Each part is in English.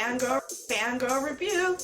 Fangirl Review.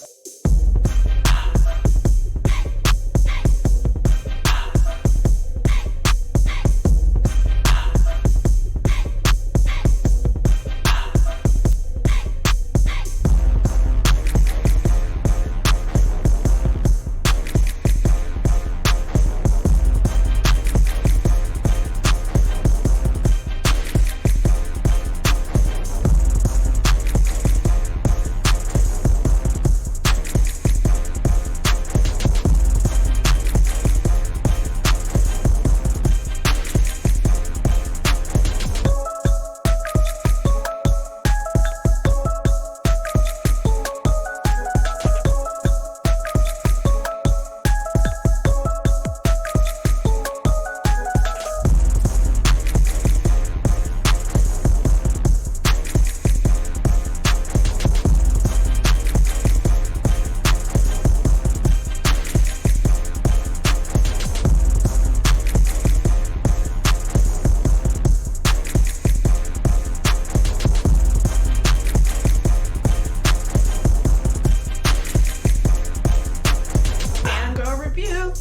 Fangirl Review.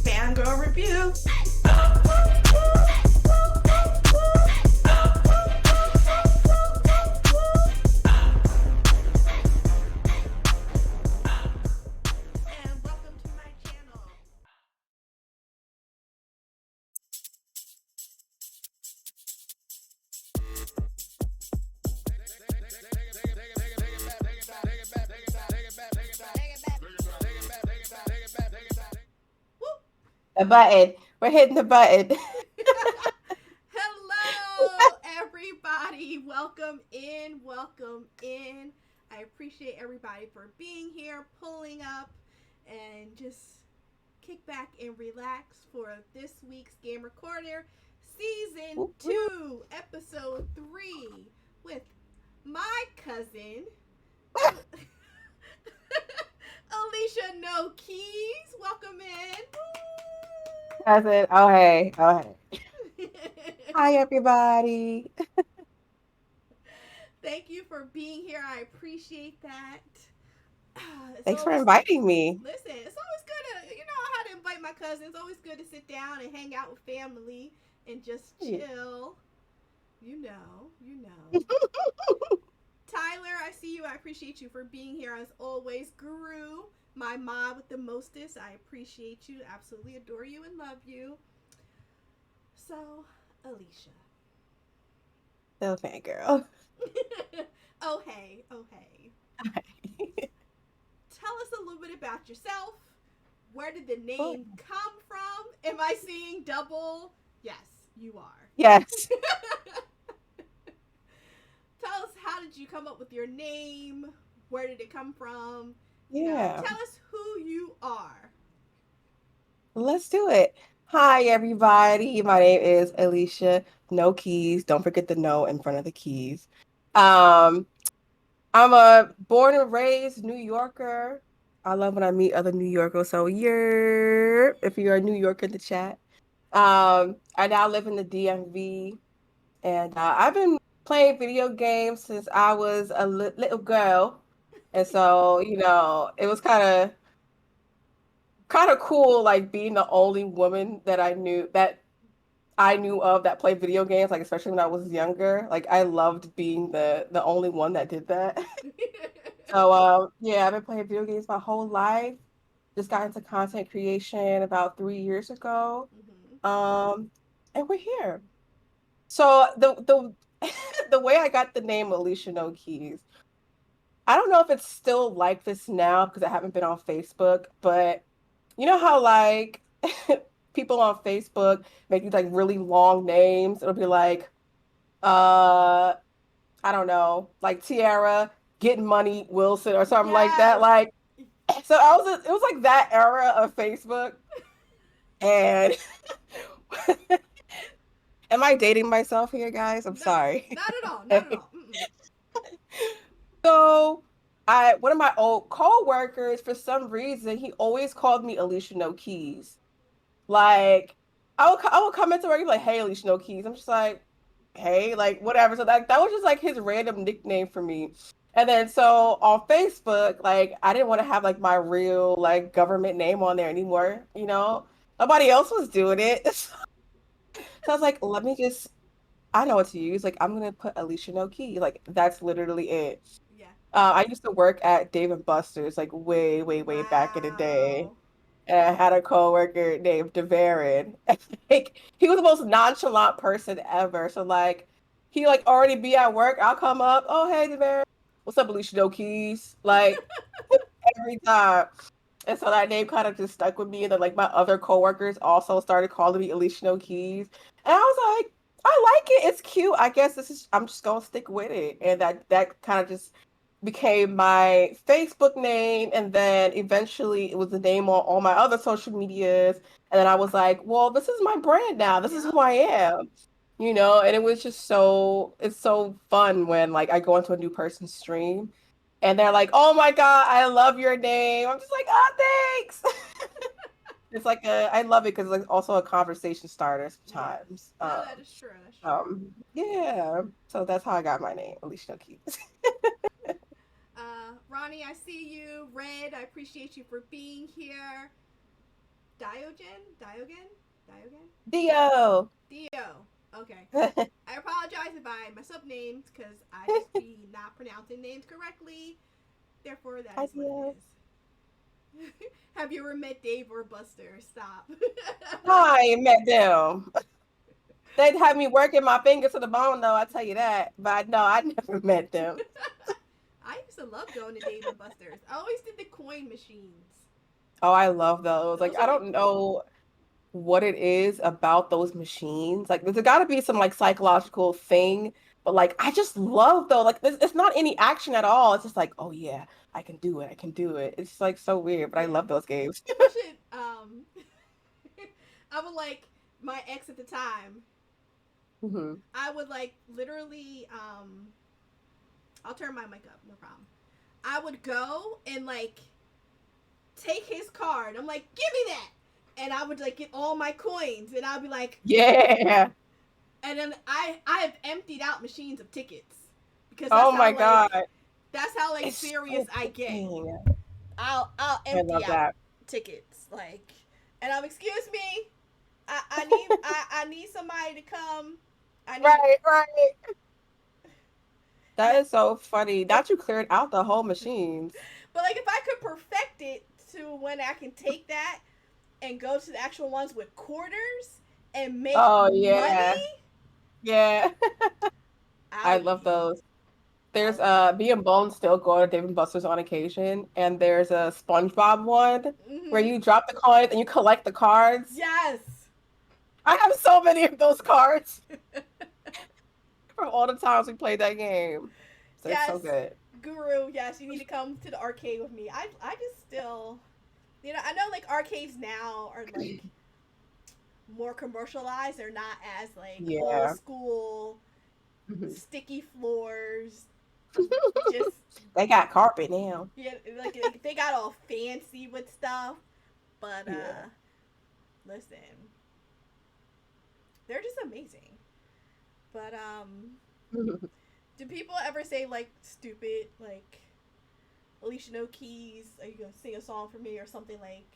Fangirl Review. And welcome to my channel. The button. We're hitting the button. Hello, everybody. Welcome in. Welcome in. I appreciate everybody for being here, pulling up, and just kick back and relax for this week's Gamer Corner, Season 2, Episode 3, with my cousin, Alicia No Keys. Welcome in. Cousin. Oh, hey. Oh, hey. Hi, everybody. Thank you for being here. I appreciate that. Thanks for inviting me. Listen, it's always good to, how to invite my cousins. It's always good to sit down and hang out with family and just chill. You know. Tyler, I see you. I appreciate you for being here as always. Guru, my mom with the mostest. I appreciate you. Absolutely adore you and love you. So, Alicia. Oh, fangirl. Oh, hey. Tell us a little bit about yourself. Where did the name come from? Am I seeing double? Yes, you are. Yes. Tell us, how did you come up with your name? Where did it come from? Yeah. Tell us who you are. Let's do it. Hi, everybody. My name is Alicia No Keys. Don't forget the no in front of the keys. I'm a born and raised New Yorker. I love when I meet other New Yorkers. So if you're a New Yorker in the chat. I now live in the DMV, and I've been playing video games since I was a little girl. And so, it was kind of cool, like being the only woman that I knew of that played video games, like especially when I was younger. Like I loved being the only one that did that. So yeah, I've been playing video games my whole life. Just got into content creation about 3 years ago. And we're here. So the the way I got the name Alicia No Keys, I don't know if it's still like this now because I haven't been on Facebook, but you know how like people on Facebook make these like really long names? It'll be like I don't know, like Tiara Getting Money Wilson or something like that. Like so it was like that era of Facebook. And am I dating myself here, guys? I'm sorry. Not at all. Not at all. So one of my old co-workers, for some reason, he always called me Alicia No Keys. Like I would come into work, he'd be like, "Hey, Alicia No Keys." I'm just like, hey, like whatever. So that was just like his random nickname for me. And then so on Facebook, like I didn't want to have like my real like government name on there anymore, you know? Nobody else was doing it. So I was like, let me just I know what to use. Like I'm gonna put Alicia No Key. Like that's literally it. Yeah. I used to work at Dave and Buster's like way, way, way back in the day. Wow. And I had a coworker named Devarin. Like he was the most nonchalant person ever. So like he like already be at work. I'll come up. Oh hey Devarin. What's up, Alicia No Keys? Like every time. And so that name kind of just stuck with me. And then like my other coworkers also started calling me Alicia No Keys. And I was like, I like it. It's cute. I guess I'm just gonna stick with it. And that kind of just became my Facebook name. And then eventually it was the name on all my other social medias. And then I was like, well, this is my brand now. This is Yep. who I am. And it was just it's so fun when like I go into a new person's stream and they're like, "Oh my God, I love your name." I'm just like, "Oh, thanks." It's like I love it because it's like also a conversation starter Yes. sometimes. No, that is true. That's true. Yeah. So that's how I got my name, Alicia Keys. Ronnie, I see you. Red, I appreciate you for being here. Diogen? Diogen? Dio. Dio. Okay. I apologize if I mess up names because I just be not pronouncing names correctly. Therefore, that Hi, is what Dio. it is. Have you ever met Dave or Buster? Stop. I met them. They'd have me working my fingers to the bone, though. I tell you that. But no, I never met them. I used to love going to Dave and Buster's. I always did the coin machines. Oh, I love those. Like Those are I like don't know what it is about those machines. Like there's got to be some like psychological thing, but like I just love though. Like it's not any action at all. It's just like, oh yeah, I can do it. I can do it. It's like so weird, but I yeah. love those games. You should I would like my ex at the time. Hmm. I would like literally I'll turn my mic up, no problem. I would go and like take his card. I'm like, give me that. And I would like get all my coins and I'd be like Yeah. and then I have emptied out machines of tickets because Oh my God. that's how like It's serious so I get. freaking. I'll I empty love out that. tickets like and I'm excuse me. I need somebody to come. I need Right, right. and That is so funny. if Not you cleared out the whole machines. but like if I could perfect it to when I can take that and go to the actual ones with quarters and make Oh money, yeah. Yeah. I I would love be. those. I There's would be. me and Bone still go to Dave and Buster's on occasion, and there's a SpongeBob one where Mm-hmm. you drop the coins and you collect the cards. Yes. I have so many of those cards from all the times we played that game. So it's so Yes. good. Guru, yes, you need to come to the arcade with me. I just still I know like arcades now are like more commercialized. They're not as like old Yeah. school Mhm. sticky floors. Just They got carpet now. yeah, like they got all fancy with stuff. But Yeah. listen, they're just amazing. But do people ever say like stupid like Alicia No Keys? Are you gonna sing a song for me or something like?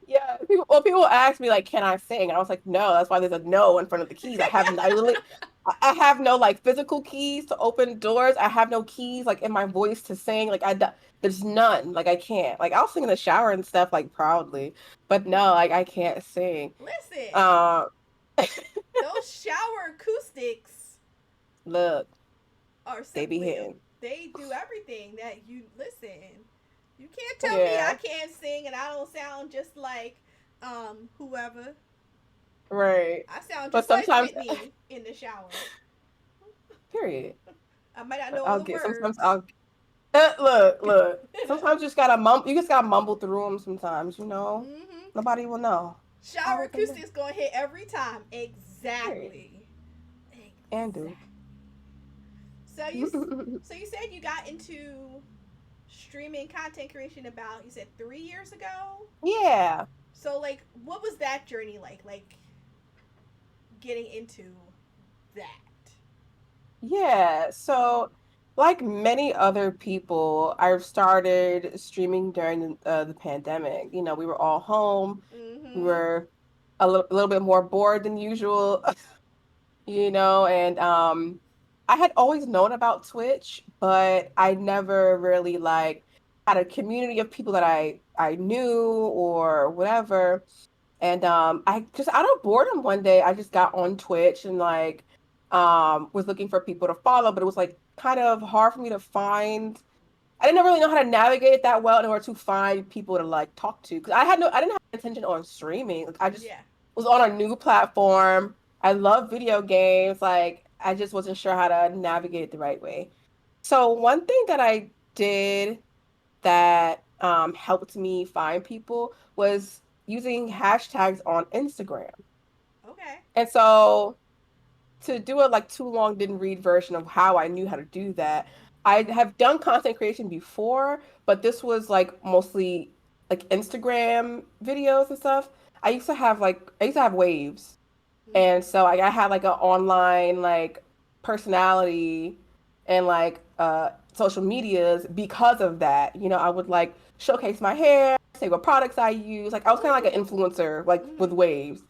Yeah, people ask me like, "Can I sing?" I was like, "No." That's why there's a no in front of the keys. I literally, I have no like physical keys to open doors. I have no keys like in my voice to sing. There's none. Like I can't. Like I'll sing in the shower and stuff like proudly, but no, like I can't sing. Listen, Um, those shower acoustics look, are they be simply hitting. they do everything that you listen. You can't tell me I Yeah, can't sing and I don't sound just like whoever. right. I sound But just like sometimes, Whitney in the shower. period. I might not But know all I'll the get. Sometimes words. I'll look. Sometimes you just gotta mumble through them. Sometimes, Mm-hmm. nobody will know. I Shower let them know. acoustics gonna hit every time. Period. Exactly. And do. Exactly. So you said you got into streaming content creation about you said 3 years ago. Yeah. So like, what was that journey like? Like getting into that. Yeah, so like many other people, I've started streaming during the pandemic. You know, we were all home. We Mm-hmm. were a little bit more bored than usual, and I had always known about Twitch, but I never really like had a community of people that I knew or whatever. And I just out of boredom one day I just got on Twitch and like was looking for people to follow, but it was like kind of hard for me to find. I didn't really know how to navigate it that well in order to find people to like talk to because I didn't have intention on streaming. Like I just Yeah. was on a new platform. I love video games. Like I just wasn't sure how to navigate it the right way. So one thing that I did that helped me find people was using hashtags on Instagram. Okay. And so to do a like too long didn't read version of how I knew how to do that, I have done content creation before, but this was like mostly like Instagram videos and stuff. I used to have waves. Mm-hmm. And so I had like an online like personality and like social medias because of that. You know, I would like showcase my hair, say what products I use. Like I was kind of like an Ooh. influencer like with Mm-hmm. waves.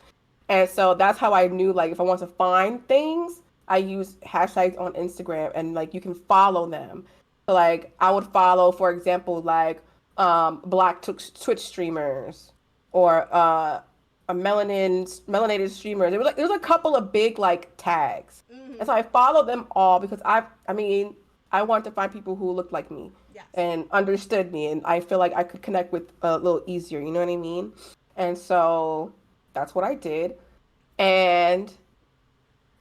And so that's how I knew like if I want to find things, I use hashtags on Instagram and like you can follow them. So like I would follow, for example, like black Twitch streamers or a melanated streamers. There was a couple of big like tags. And Mm-hmm. so I followed them all because I mean, I wanted to find people who looked like me Yes. and understood me and I feel like I could connect with a little easier, you know what I mean? And so that's what I did. And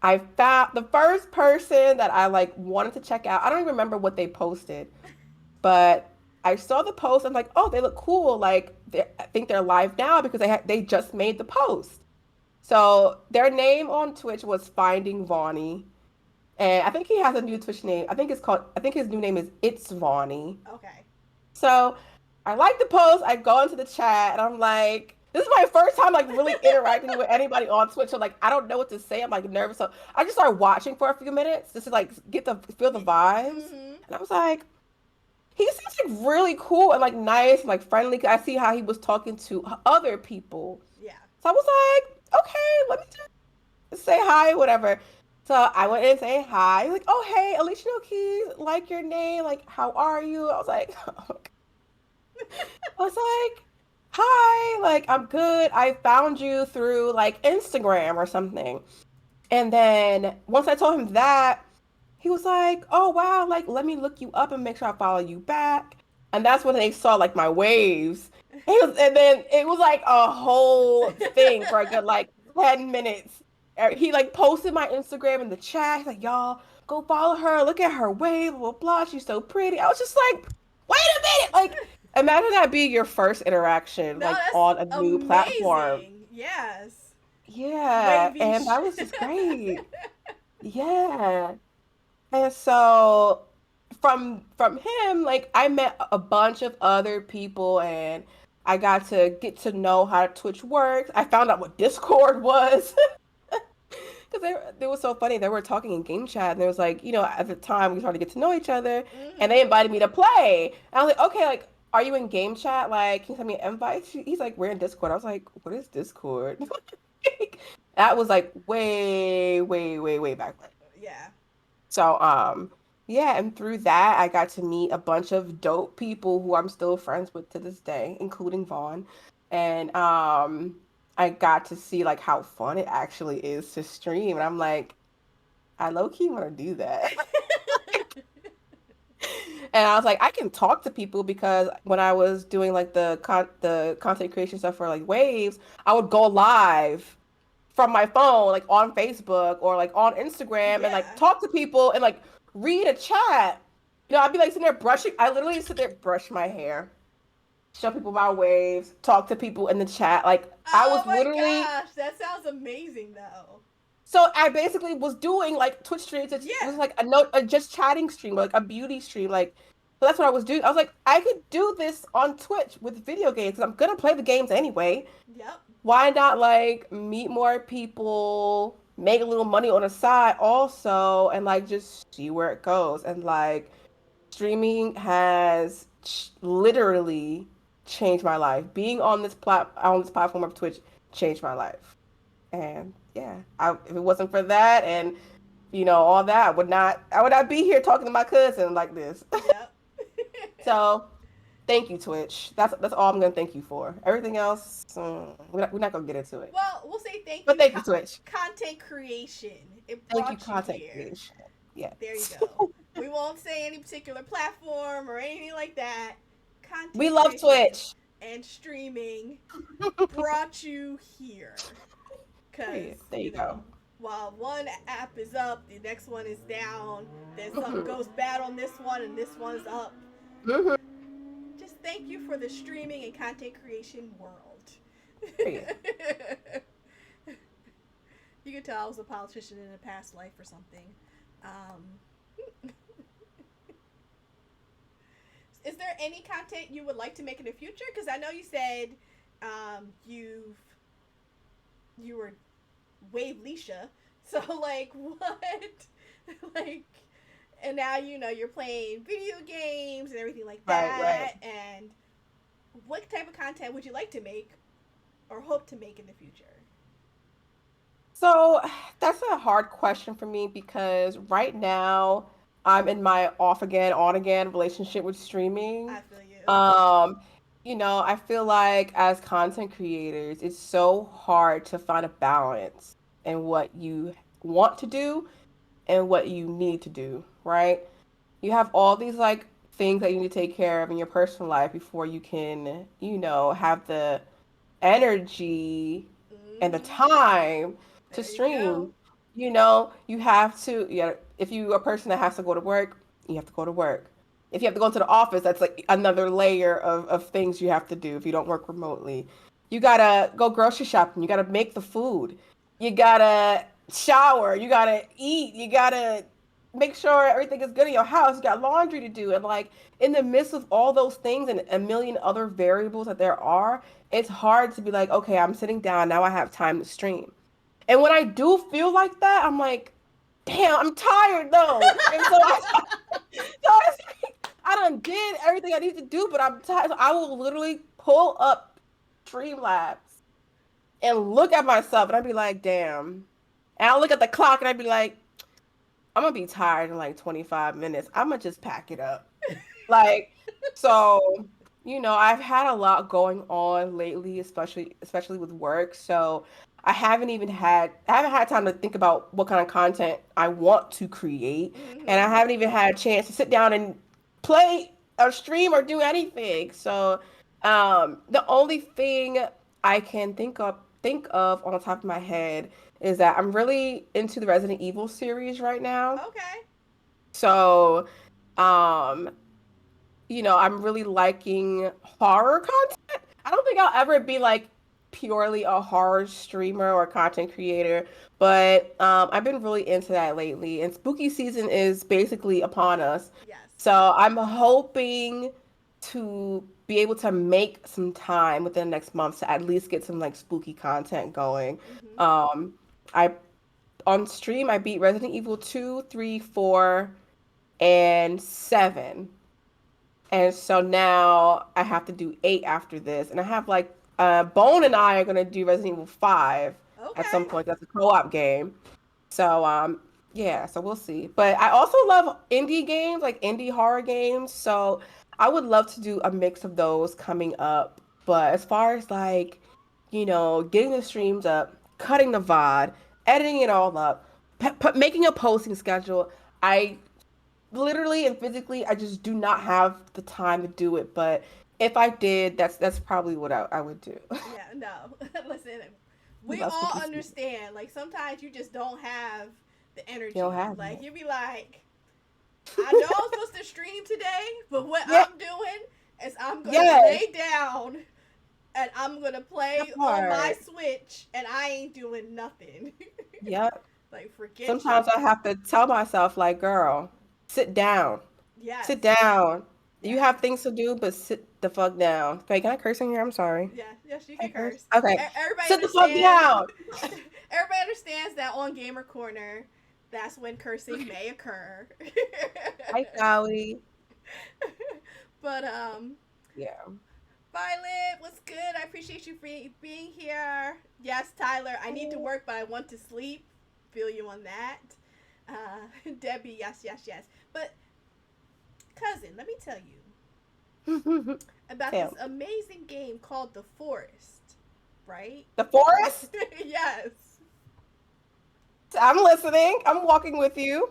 I found the first person that I like wanted to check out. I don't even remember what they posted, but I saw the post. I'm like, oh, they look cool. Like I think they're live now because they just made the post. So their name on Twitch was Finding Vaughny, and I think he has a new Twitch name. I think his new name is It's Vaughny. Okay. So I like the post. I go into the chat and I'm like, this is my first time like really interacting with anybody on Twitch. So like I don't know what to say. I'm like nervous. So I just started watching for a few minutes just to like feel the vibes. Mm-hmm. And I was like, he seems like really cool and like nice and like friendly. I see how he was talking to other people. Yeah. So I was like, okay, let me just say hi, whatever. So I went in and say hi. He's like, oh hey, Alicia Keys, like your name, like how are you? I was like, I was like, hi, like, I'm good. I found you through like Instagram or something. And then once I told him that, he was like, oh, wow, like, let me look you up and make sure I follow you back. And that's when they saw like my waves. And then it was like a whole thing for a good like 10 minutes. He like posted my Instagram in the chat. He's like, y'all, go follow her. Look at her wave, blah, blah, blah. She's so pretty. I was just like, wait a minute. Like, imagine that being your first interaction, No, like that's on a new platform. amazing. Yes. Yeah. Wavy. And that was just great. Yeah. And so from him, like I met a bunch of other people and I got to get to know how Twitch works. I found out what Discord was. Because they were so funny. They were talking in game chat, and there was like, at the time we started to get to know each other, and they Mm-hmm. invited me to play. And I was like, okay, like, are you in game chat? Like, can you send me an invite? He's like, we're in Discord. I was like, what is Discord? That was like way, way, way, way back then. Yeah. So, yeah, and through that, I got to meet a bunch of dope people who I'm still friends with to this day, including Vaughn. And I got to see like how fun it actually is to stream. And I'm like, I low key want to do that. And I was like, I can talk to people because when I was doing like the content creation stuff for like Waves, I would go live from my phone, like on Facebook or like on Instagram, and like Yeah. talk to people and like read a chat. I'd be like sitting there brushing. I literally sit there, brush my hair, show people my waves, talk to people in the chat. Like I Oh was my literally gosh, that sounds amazing though. so I basically was doing like Twitch streams. It was Yeah. like a just chatting stream, like a beauty stream. Like so that's what I was doing. I was like, I could do this on Twitch with video games because I'm gonna play the games anyway. Yep. Why not like meet more people? make a little money on the side also, and like just see where it goes. And like streaming has literally changed my life. Being on this platform of Twitch changed my life. And yeah, if it wasn't for that and all that, I would not be here talking to my cousin like this. Yep. So thank you, Twitch. That's all I'm gonna thank you for. Everything else, we're not gonna get into it. Well, we'll say thank But you, thank you, Twitch. content creation. It Thank you, brought you content here. creation. Yeah. There you go. We won't say any particular platform or anything like that. Content We love creation Twitch. and streaming brought you here. Because, There you go. while one app is up, the next one is down. Then something goes bad on this one, and this one's up. Mm-hmm. Just thank you for the streaming and content creation world. You can tell I was a politician in a past life or something. Is there any content you would like to make in the future? Because I know you said you were Wave Leisha, so like what, like, and now you're playing video games and everything like that. Right. And what type of content would you like to make or hope to make in the future? So that's a hard question for me because right now I'm in my off again, on again relationship with streaming. I feel you. I feel like as content creators, it's so hard to find a balance in what you want to do and what you need to do, right? You have all these like things that you need to take care of in your personal life before you can, have the energy and the Mm-hmm. time to There you go. stream. You have to, yeah, if you're a person that has to go to work, you have to go to work. If you have to go into the office, that's like another layer of things you have to do if you don't work remotely. You gotta go grocery shopping, you gotta make the food, you gotta shower, you gotta eat, you gotta make sure everything is good in your house, you got laundry to do. And like in the midst of all those things and a million other variables that there are, it's hard to be like, okay, I'm sitting down, now I have time to stream. And when I do feel like that, I'm like, damn, I'm tired though. And so I done did everything I need to do, but I'm tired. So I will literally pull up Streamlabs and look at myself and I'd be like, damn. And I'll look at the clock and I'd be like, I'm gonna be tired in like 25 minutes. I'm gonna just pack it up. Like, so, I've had a lot going on lately, especially with work. So I haven't had time to think about what kind of content I want to create. And I Mm-hmm. haven't even had a chance to sit down and play or stream or do anything. So, the only thing I can think of on the top of my head is that I'm really into the Resident Evil series right now. Okay. So, um, I'm really liking horror content. I don't think I'll ever be like purely a horror streamer or content creator, but I've been really into that lately. And spooky season is basically upon us. Yes. So I'm hoping to be able to make some time within the next month to at least get some like spooky content going. Mm-hmm. Um, I on stream I beat Resident Evil 2, 3, 4, and 7. And so now I have to do 8 after this. And I have like Bone and I are gonna do Resident Evil 5 at some Okay. point. That's a co-op game. So yeah, so we'll see. But I also love indie games, like indie horror games. So I would love to do a mix of those coming up. But as far as like, getting the streams up, cutting the VOD, editing it all up, making a posting schedule, I literally and physically I just do not have the time to do it. But if I did, that's probably what I would do. Yeah, no. Listen, We we love all spooky season. understand. Like sometimes you just don't have the You don't energy. have Like it. you be like, I know I'm supposed to stream today, but what Yeah. I'm doing is I'm gonna Yes. lay down and I'm gonna That play on my part. Switch and I ain't doing nothing. Yep. Like forget Sometimes you. I have to tell myself, like, girl, sit down. Sit Yes. down. You have things to do, but sit the fuck down. Wait, can I curse in here? I'm sorry. Yeah, yes, you Can can I curse? curse. Okay. Everybody Sit the fuck understands. down. Everybody understands that on Gamer Corner, that's when cursing may occur. Hi, Sally. But Yeah. Violet, what's good? I appreciate you for being here. Yes, Tyler, I need to work, but I want to sleep. Feel you on that. Debbie, yes, yes, yes. But cousin, let me tell you about this Tell. amazing game called The Forest, right? The forest? Yes. I'm listening. I'm walking with you.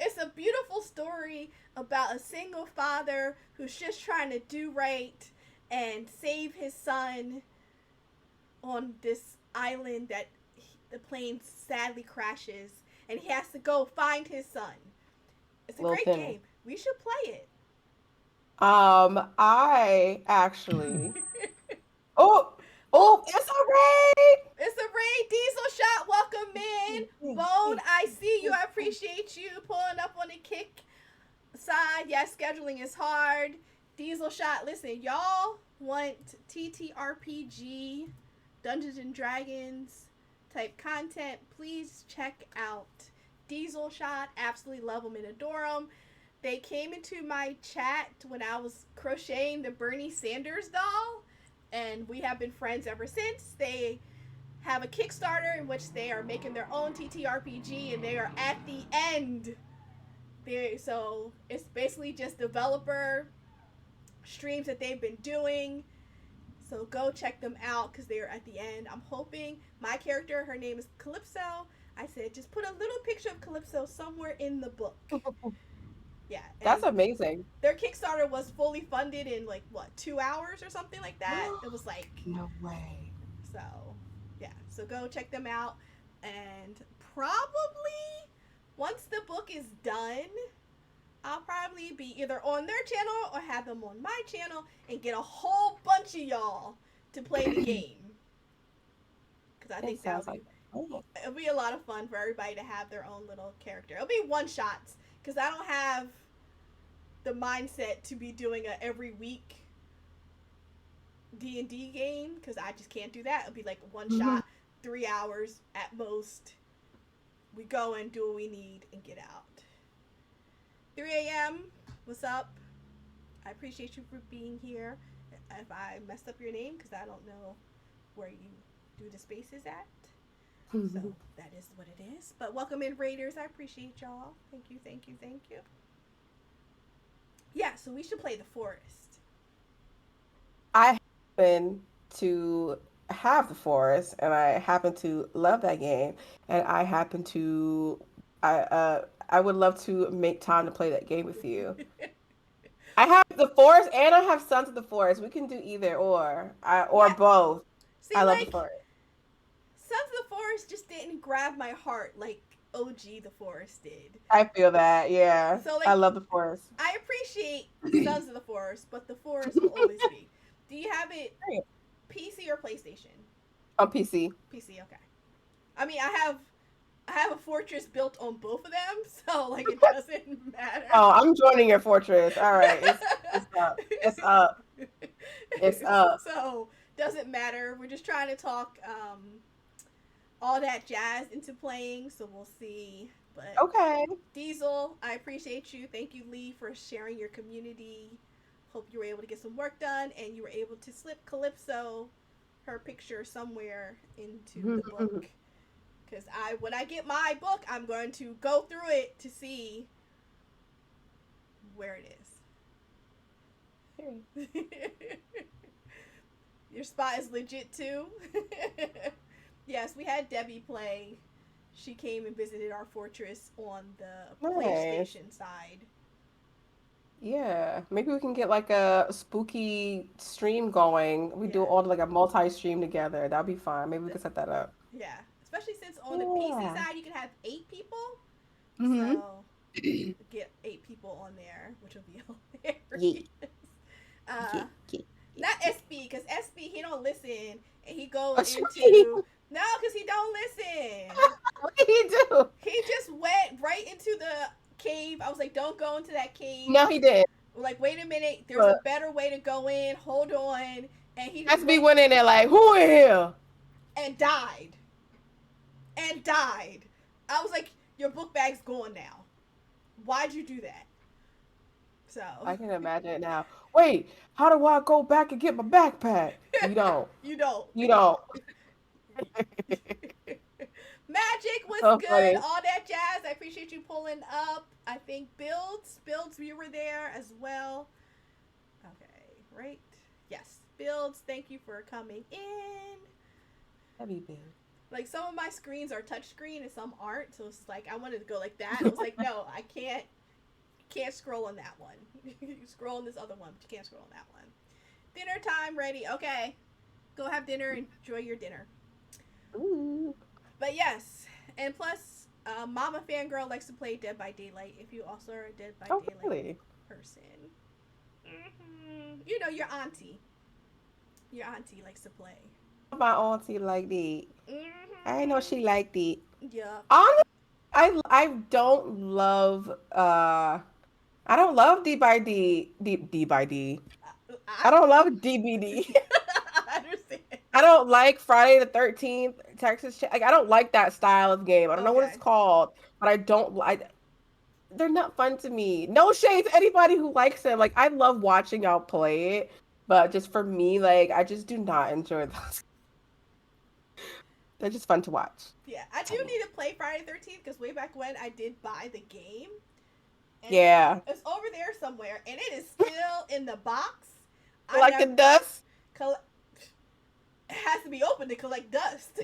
It's a beautiful story about a single father who's just trying to do right and save his son on this island that the plane sadly crashes, and he has to go find his son. It's a Little great Timmy. game. We should play it. I actually. Oh, oh, it's a It's a Ray Diesel shot. Welcome in. Bone, I see you. I appreciate you pulling up on the kick side. Yes, scheduling is hard. Diesel shot. Listen, y'all want TTRPG, Dungeons and Dragons type content, please check out Diesel Shot. Absolutely love them and adore them. They came into my chat when I was crocheting the Bernie Sanders doll, and we have been friends ever since. They have a Kickstarter in which they are making their own TTRPG, and they are at the end. So it's basically just developer streams that they've been doing. So go check them out because they are at the end. I'm hoping my character, her name is Calypso. I said just put a little picture of Calypso somewhere in the book. Yeah, That's amazing. Their Kickstarter was fully funded in like what 2 hours or something like that. It was like No way. so. Yeah, so go check them out, and probably once the book is done, I'll probably be either on their channel or have them on my channel and get a whole bunch of y'all to play the game. Because I think it'll be a lot of fun for everybody to have their own little character. It'll be one shots because I don't have the mindset to be doing a every week D&D game because I just can't do that. It'll be like one shot, 3 hours at most. We go and do what we need and get out. 3 a.m. What's up? I appreciate you for being here. If I messed up your name, because I don't know where you do the spaces at. So that is what it is. But welcome in, Raiders. I appreciate y'all. Thank you, thank you, thank you. Yeah, so we should play The Forest. I happen to have The Forest, and I happen to love that game, and I happen to I would love to make time to play that game with you. I have The Forest and I have Sons of the Forest. We can do either or Yeah. both. See, I love like, The Forest. Sons of the Forest just didn't grab my heart like OG The Forest did. I feel that, yeah. So, like, I love The Forest. I appreciate Sons of the Forest, but The Forest will always be. Do you have it PC or PlayStation? On PC. PC, okay. I mean, I have a fortress built on both of them, so like it doesn't matter. Oh, I'm joining your fortress. All right, it's up. It's up. It's up. So doesn't matter. We're just trying to talk all that jazz into playing, so we'll see. But Okay. Diesel, I appreciate you. Thank you, Lee, for sharing your community. Hope you were able to get some work done and you were able to slip Calypso her picture somewhere into the book. Because when I get my book, I'm going to go through it to see where it is. Your spot is legit too. Yes, we had Debbie play. She came and visited our fortress on the PlayStation side. Yeah, maybe we can get like a spooky stream going. We do all like a multi-stream together. That'd be fun. Maybe we could set that up. Yeah, especially since on the PC side you can have 8 people. Mm-hmm. So get 8 people on there, which will be hilarious. Not SB, because SB he don't listen and he goes into because he don't listen. What did he do? He just went right into the cave. I was like, don't go into that cave. No, he didn't. Like, wait a minute, there's a But better way to go in. Hold on. And he just SB went in there like, who in here? and died. And died. I was like, your book bag's gone now. Why'd you do that? So I can imagine it now. Wait, how do I go back and get my backpack? You don't. you don't. You don't. Magic was So good, funny. all that jazz. I appreciate you pulling up. I think builds, you were there as well. Okay, right? Yes, builds. Thank you for coming in. That'd be big. Like some of my screens are touchscreen and some aren't, so it's like I wanted to go like that. I was like, no, I can't scroll on that one. You scroll on this other one, but you can't scroll on that one. Dinner time ready. Okay, go have dinner. Enjoy your dinner. Ooh. But yes, and plus, Mama Fangirl likes to play Dead by Daylight. If you also are a Dead by Daylight Really? person, you know your auntie. Your auntie likes to play. My auntie like that. I didn't know she liked it. Yeah. Honestly, I don't love I don't love D by D D by D. I don't love DBD. I understand. I don't like Friday the 13th like I don't like that style of game. I don't know what it's called, but I don't like. They're not fun to me. No shade to anybody who likes them. Like I love watching y'all play it, but just for me, like I just do not enjoy those. They're just fun to watch. Yeah, I do need to play Friday the 13th because way back when I did buy the game. And Yeah. it's over there somewhere, and it is still in the box. Collecting dust. It has to be open to collect dust.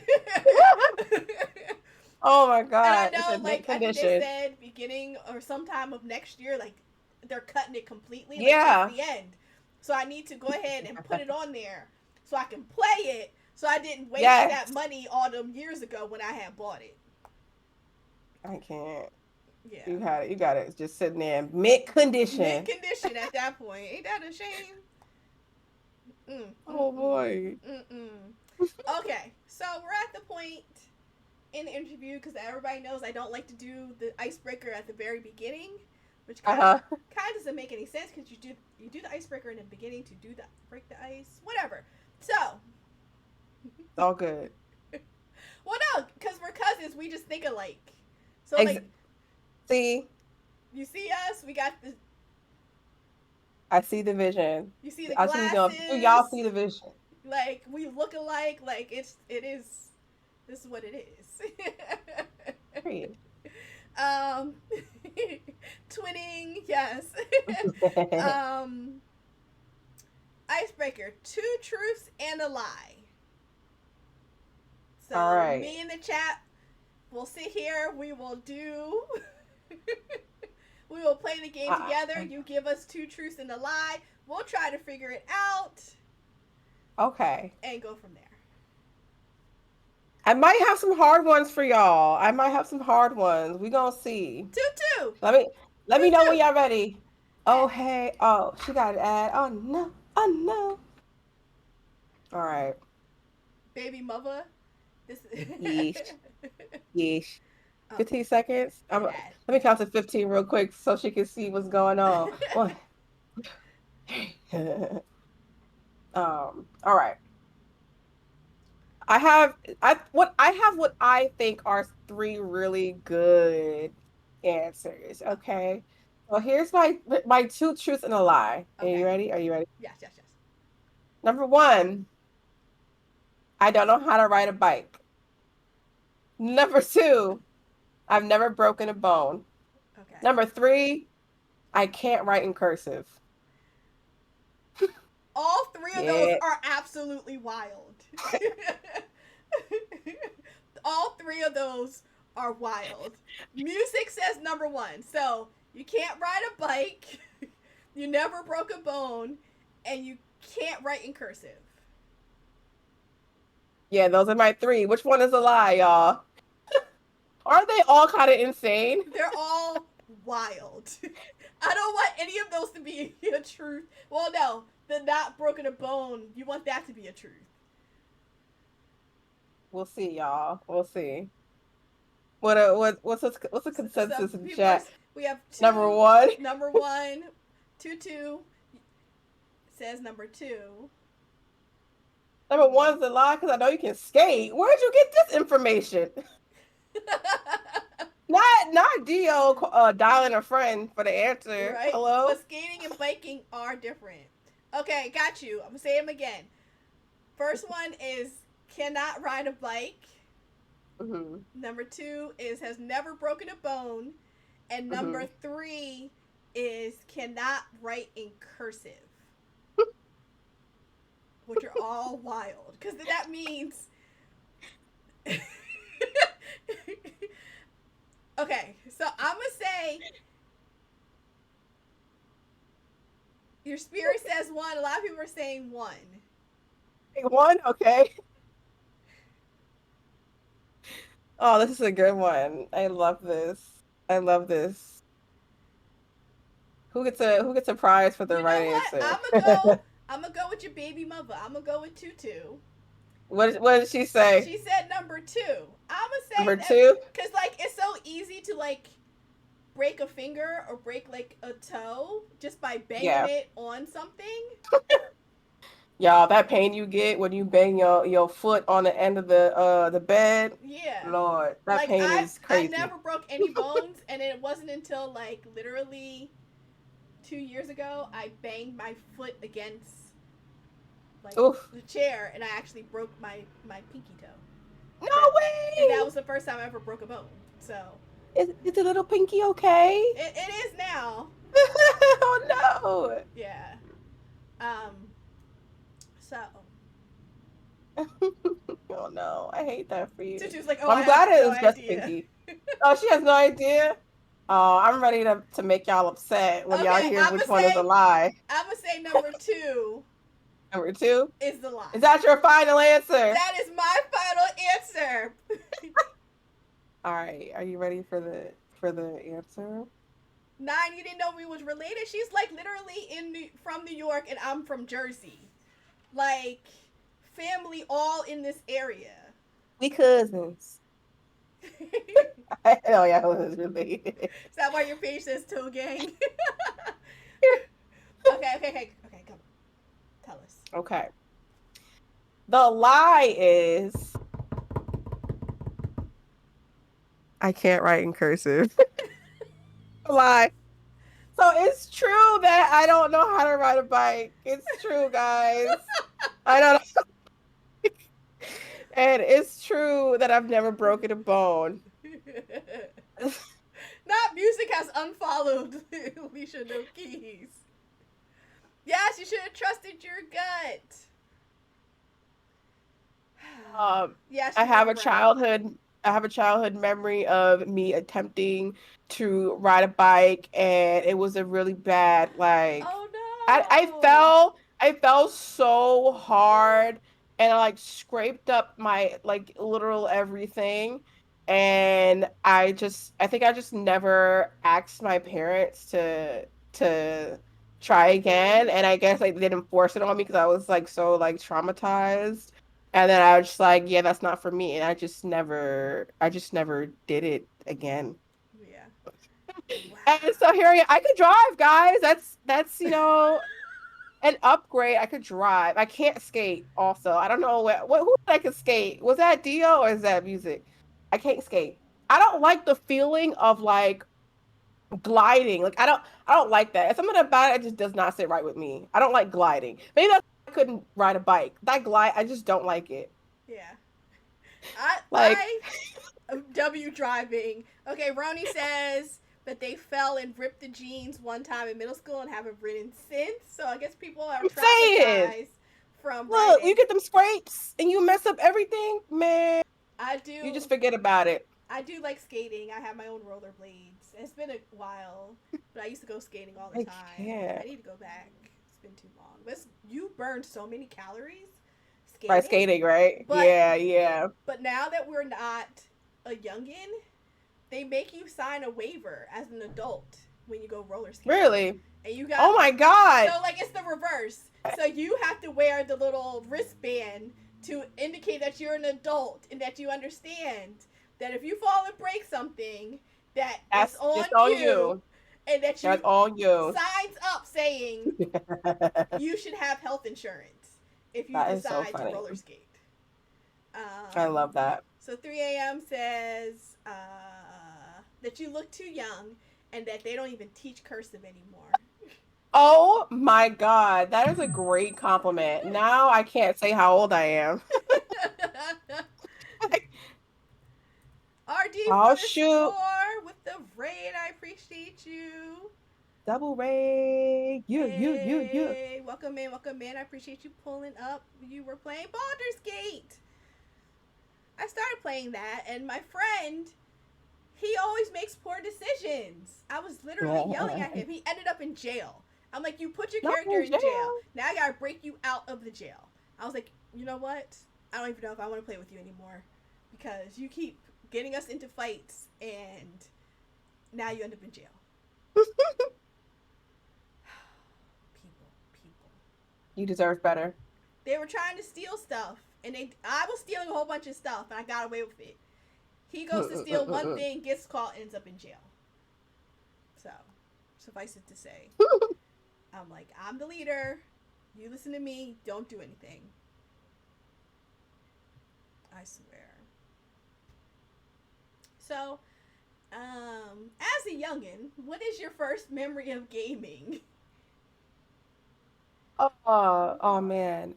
Oh my god! And I know, like I think they condition. said beginning or sometime of next year, like they're cutting it completely. Yeah. Like, the end. So I need to go ahead and put it on there so I can play it. So I didn't waste that money all them years ago when I had bought it. I can't. Yeah. You had it. You got it. It's just sitting there in mint condition. Mint condition at that point. Ain't that a shame? Oh boy. Okay, so we're at the point in the interview because everybody knows I don't like to do the icebreaker at the very beginning, which kind of doesn't make any sense because you do the icebreaker in the beginning to do the break the ice, whatever. So it's all good. Well, no, because we're cousins, we just think alike. So like, see, you see us, we got the. I see the vision. You see the glasses. Y'all see the vision. Like we look alike. Like it is. This is what it is. Period. Twinning, yes. Icebreaker: 2 truths and a lie. So all right. Me in the chat, we'll sit here. We will do. We will play the game together. You give us 2 truths and a lie. We'll try to figure it out. Okay. And go from there. I might have some hard ones for y'all. We gonna see. 2-2. Let me know when y'all ready. Oh hey. Oh, she got an ad. Oh no. Oh no. All right. Baby mother. This. Yeesh. Yeesh. 15 seconds. Let me count to 15 real quick so she can see what's going on. All right. I have what I think are 3 really good answers. Okay. Well, here's my 2 truths and a lie. Okay. Are you ready? Yes. Number 1, I don't know how to ride a bike. Number 2, I've never broken a bone. Okay. Number 3, I can't write in cursive. All 3 of those are absolutely wild. All 3 of those are wild. Music says number 1. So you can't ride a bike, you never broke a bone, and you can't write in cursive. Yeah, those are my 3. Which one is a lie, y'all? Aren't they all kind of insane? They're all wild. I don't want any of those to be a truth. Well, no, the not broken a bone, you want that to be a truth. We'll see, y'all. We'll see. What's a consensus in chat? We have two. Number one. Number one. Tutu says number two. Number one's a lie because I know you can skate. Where'd you get this information? Not Dio dialing a friend for the answer. Right? Hello? But skating and biking are different. Okay, got you. I'm gonna say them again. First one is cannot ride a bike. Mm-hmm. Number two is has never broken a bone. And number three is cannot write in cursive. Which are all wild. Because that means... Okay, so I'm going to say... Your spirit says one. A lot of people are saying one. One? Okay. Oh, this is a good one. I love this. I love this. Who gets a prize for the right answer? I'm gonna go with your baby mother. I'm gonna go with Tutu. What did she say? She said number two. I'm gonna say number two, because like it's so easy to like break a finger or break like a toe just by banging it on something. Y'all, that pain you get when you bang your foot on the end of the bed. Yeah. Lord, that pain is crazy. I never broke any bones, and it wasn't until like literally 2 years ago I banged my foot against like the chair, and I actually broke my pinky toe. No way! And that was the first time I ever broke a bone. So is the little pinky okay? It is now. Oh no! Yeah. So. Oh no, I hate that for you. So she was like, I'm glad it was just pinky. Oh, she has no idea. Oh, I'm ready to make y'all upset when y'all hear which one is a lie. I'm gonna say number two. Number two is the lie. Is that your final answer? That is my final answer. All right, are you ready for the answer? 9, you didn't know we was related. She's like literally from New York, and I'm from Jersey. Like family all in this area. We cousins. Oh yeah, I was related. Is that why your page says Toe Gang? Okay, come on. Tell us. Okay. The lie is I can't write in cursive. Lie. So it's true that I don't know how to ride a bike. It's true, guys. I don't know. And it's true that I've never broken a bone. Not music has unfollowed Alicia No Keys. Yes, you should have trusted your gut. Yes, I have a childhood memory of me attempting to ride a bike, and it was a really bad like. Oh no! I fell so hard, and I like scraped up my like literal everything. And I think I just never asked my parents to try again, and I guess like they didn't force it on me because I was like so like traumatized, and then I was just like, yeah, that's not for me, and I just never did it again. Yeah. Wow. And so here I could drive, guys. That's an upgrade. I could drive. I can't skate. Also, I don't know who I could skate. Was that Dio or is that music? I can't skate. I don't like the feeling of like gliding. Like I don't like that. Something about it just does not sit right with me. I don't like gliding. Maybe that's why I couldn't ride a bike. That glide, I just don't like it. Yeah. I W driving. Okay, Roni says that they fell and ripped the jeans one time in middle school and haven't ridden since. So I guess people are traumatized from riding. Look, you get them scrapes and you mess up everything, man. I do. You just forget about it. I do like skating. I have my own rollerblades. It's been a while, but I used to go skating all the time. I need to go back. It's been too long. But you burned so many calories skating. By skating, right? But, yeah. But now that we're not a youngin', they make you sign a waiver as an adult when you go roller skating. Really? And you got. Oh my God! So like it's the reverse. So you have to wear the little wristband to indicate that you're an adult and that you understand that if you fall and break something, that it's on you. and that you That's all you. signs up saying That you should have health insurance if you is so decide to funny. roller skate. I love that. So 3 a.m. says that you look too young and that they don't even teach cursive anymore. Oh my God, that is a great compliment. Now I can't say how old I am. RD for Oh the shoot. score with the raid. I appreciate you. Double Ray. You. Hey, welcome in, welcome in. I appreciate you pulling up. You were playing Baldur's Gate. I started playing that, and my friend, he always makes poor decisions. I was literally yelling at him. He ended up in jail. I'm like, you put your Not character in in jail. jail. Now I gotta break you out of the jail. I was like, you know what? I don't even know if I want to play with you anymore because you keep getting us into fights, and now you end up in jail. People. You deserve better. They were trying to steal stuff, and I was stealing a whole bunch of stuff, and I got away with it. He goes to steal one thing, gets caught, ends up in jail. So, suffice it to say, I'm like, I'm the leader. You listen to me. Don't do anything. I swear. So, as a youngin, what is your first memory of gaming? Oh man.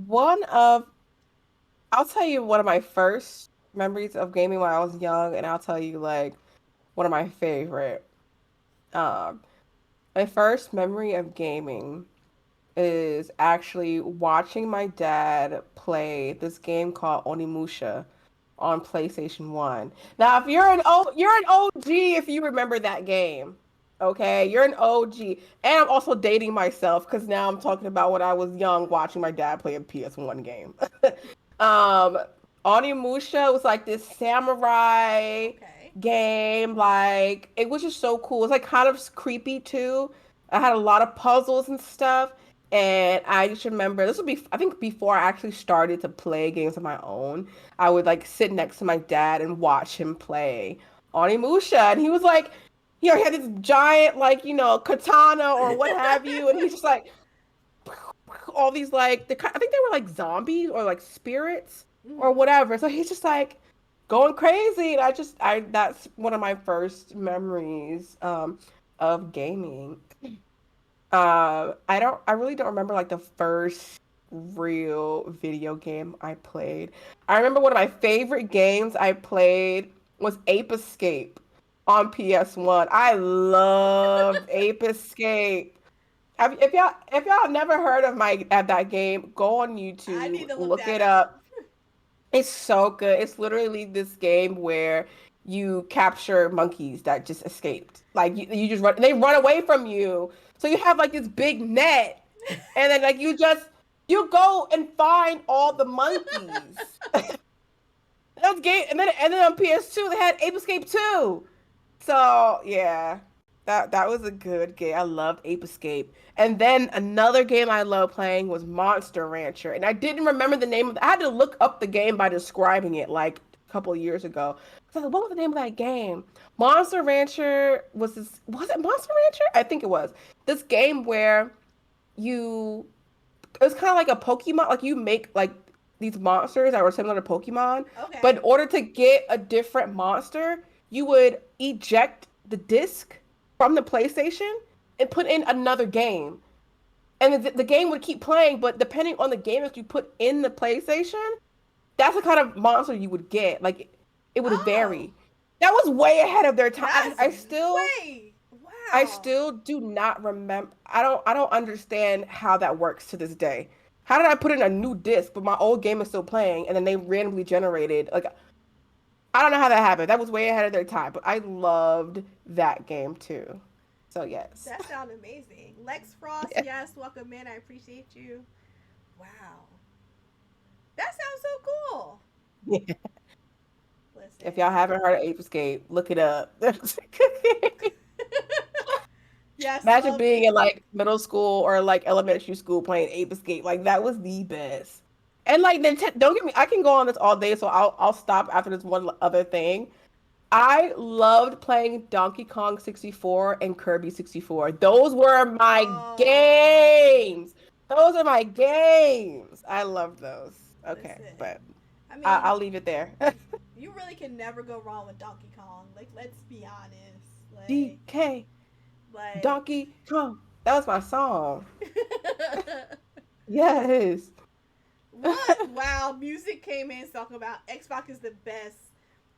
One of I'll tell you one of my first memories of gaming when I was young, and I'll tell you like one of my favorite. Um, my first memory of gaming is actually watching my dad play this game called Onimusha on PlayStation 1. Now, if you're an OG if you remember that game. Okay, you're an OG. And I'm also dating myself because now I'm talking about when I was young watching my dad play a PS1 game. um Onimusha was like this samurai Okay. game. Like it was just so cool. It's like kind of creepy too. I had a lot of puzzles and stuff. And I just remember this would be, I think, before I actually started to play games of my own. I would like sit next to my dad and watch him play Onimusha, and he was like, he had this giant like katana or what have you, and he's just like all these like I think they were like zombies or like spirits or Mm-hmm. whatever. So he's just like going crazy, and I that's one of my first memories of gaming. I really don't remember like the first real video game I played. I remember one of my favorite games I played was Ape Escape on PS1. I loved Ape Escape. If y'all never heard of that game, go on I YouTube, need to look look that it up. up. It's so good. It's literally this game where you capture monkeys that just escaped. Like you just run, they run away from you. So you have like this big net, and then like you go and find all the monkeys. That was game, and then on PS2 they had Ape Escape 2. So yeah, that was a good game. I loved Ape Escape. And then another game I loved playing was Monster Rancher. And I didn't remember the name of I had to look up the game by describing it like a couple of years ago. So I was like, what was the name of that game? Monster Rancher was it Monster Rancher? I think it was. This game where you it was kind of like a Pokemon, like you make like these monsters that were similar to Pokemon, but Okay. in order to get a different monster, you would eject the disc from the PlayStation and put in another game. And the game would keep playing, but depending on the game that you put in the PlayStation, that's the kind of monster you would get. Like it would Oh, vary. That was way ahead of their time. that's way. I Wow. still do not remember. I don't understand how that works to this day. How did I put in a new disc, but my old game is still playing, and then they randomly generated like I don't know how that happened. That was way ahead of their time, but I loved that game too. So yes. That sounds amazing. Lex Frost, yes, welcome in. I appreciate you. Wow. That sounds so cool. If Listen. y'all haven't heard of Ape Escape, look it up. Yes, Imagine well, being in like middle school or like elementary school playing Ape Escape. Like that was the best. And like Nintendo, don't get me, I can go on this all day, so I'll stop after this one other thing. I loved playing Donkey Kong 64 and Kirby 64. Those were my Oh, games. Those are my games. I love those. Okay, listen. but I mean, I'll leave it there. you really can never go wrong with Donkey Kong. Like, let's be honest. DK, Like, Donkey Kong. That was my song. Yes. what? Wow, music came in talking about Xbox is the best.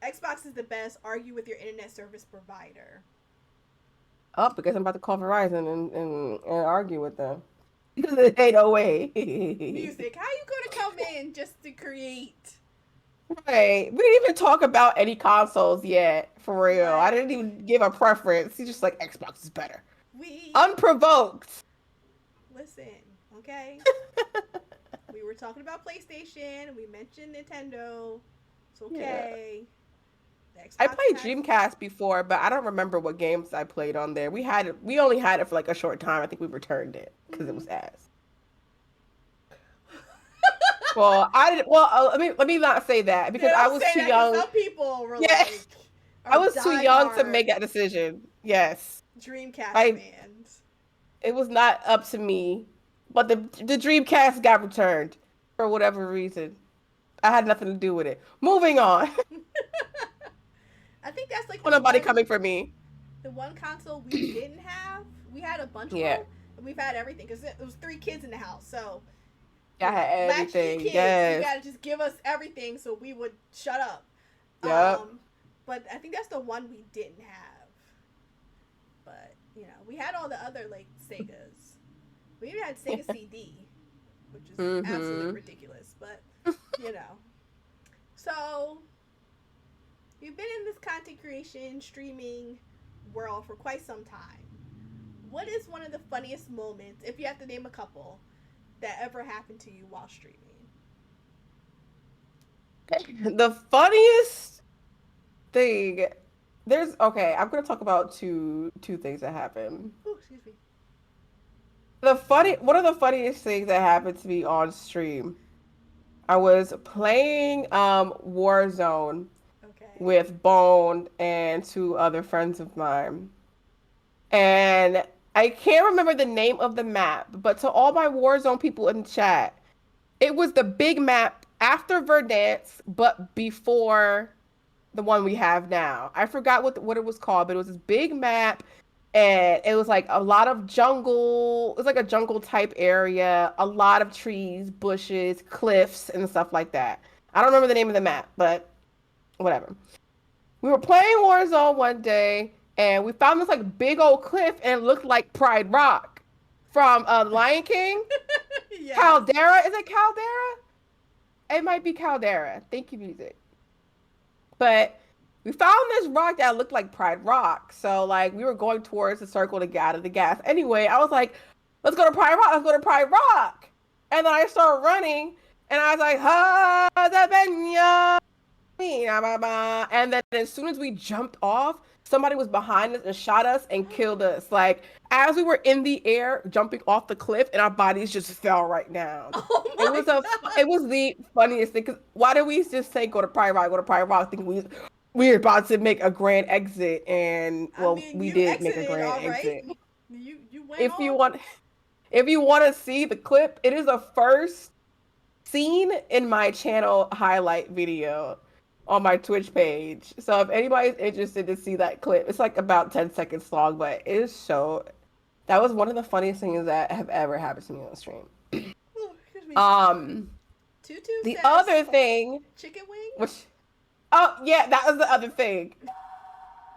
Xbox is the best. Argue with your internet service provider. Oh, because I'm about to call Verizon and argue with them. Because it ain't no way. Music. How you gonna come in just to create? Right. We didn't even talk about any consoles yet, for real. I Like didn't even give a preference. He's just like, Xbox is better. we Unprovoked. listen, okay? We were talking about PlayStation. We mentioned Nintendo. It's Yeah. okay. The I Xbox played has. Dreamcast before, but I don't remember what games I played on there. We only had it for like a short time. I think we returned it because it Mm-hmm. was ass. Well, I didn't. Well, let me not say that because Yeah, I don't was say too that because young. some people were Yeah, like, I are was too young to diehard make that decision. Yes, Dreamcast I. fans. It was not up to me, but the Dreamcast got returned for whatever reason. I had nothing to do with it. Moving on. I think that's like Nobody coming for me. the one console we didn't have. We had a bunch of Yeah, them, and we've had everything because it was three kids in the house. So I had latchkey everything. kids, you Yes. gotta just give us everything so we would shut up. Yep. Um, but I think that's the one we didn't have. But we had all the other like Segas. We even had Sega CD, which is absolutely Mm-hmm. ridiculous. But you know, so you've been in this content creation, streaming world for quite some time. What is one of the funniest moments, if you have to name a couple, that ever happened to you while streaming? The funniest thing. There's okay. I'm gonna talk about two things that happened. Oh, excuse me. One of the funniest things that happened to me on stream. I was playing Warzone Okay. with Bone and two other friends of mine. And I can't remember the name of the map, but to all my Warzone people in chat, it was the big map after Verdansk, but before the one we have now. I forgot what it was called, but it was this big map and it was like a lot of jungle. It was like a jungle type area, a lot of trees, bushes, cliffs, and stuff like that. I don't remember the name of the map, but whatever. We were playing Warzone one day and we found this like big old cliff and it looked like Pride Rock from Lion King. Yes. Caldera, is it Caldera? It might be Caldera. Thank you, music. But we found this rock that looked like Pride Rock. So like we were going towards the circle to get out of the gas. Anyway, I was like, let's go to Pride Rock, let's go to Pride Rock. And then I started running and I was like, ha da benya. And then as soon as we jumped off, somebody was behind us and shot us and killed us. Like as we were in the air, jumping off the cliff, and our bodies just fell right down. Oh It my was a, god. it was the funniest thing. Cause why did we just say go to Pride Rock, thinking we were about to make a grand exit, and I well, mean, we you did make a exited grand all right. exit. You went If you off. want, if you want to see the clip, it is the first scene in my channel highlight video on my Twitch page. So if anybody's interested to see that clip, it's like about 10 seconds long, but it is so that was one of the funniest things that have ever happened to me on stream. Oh, excuse me. Um, Tutu the says other thing, chicken wings. which oh yeah, that was the other thing.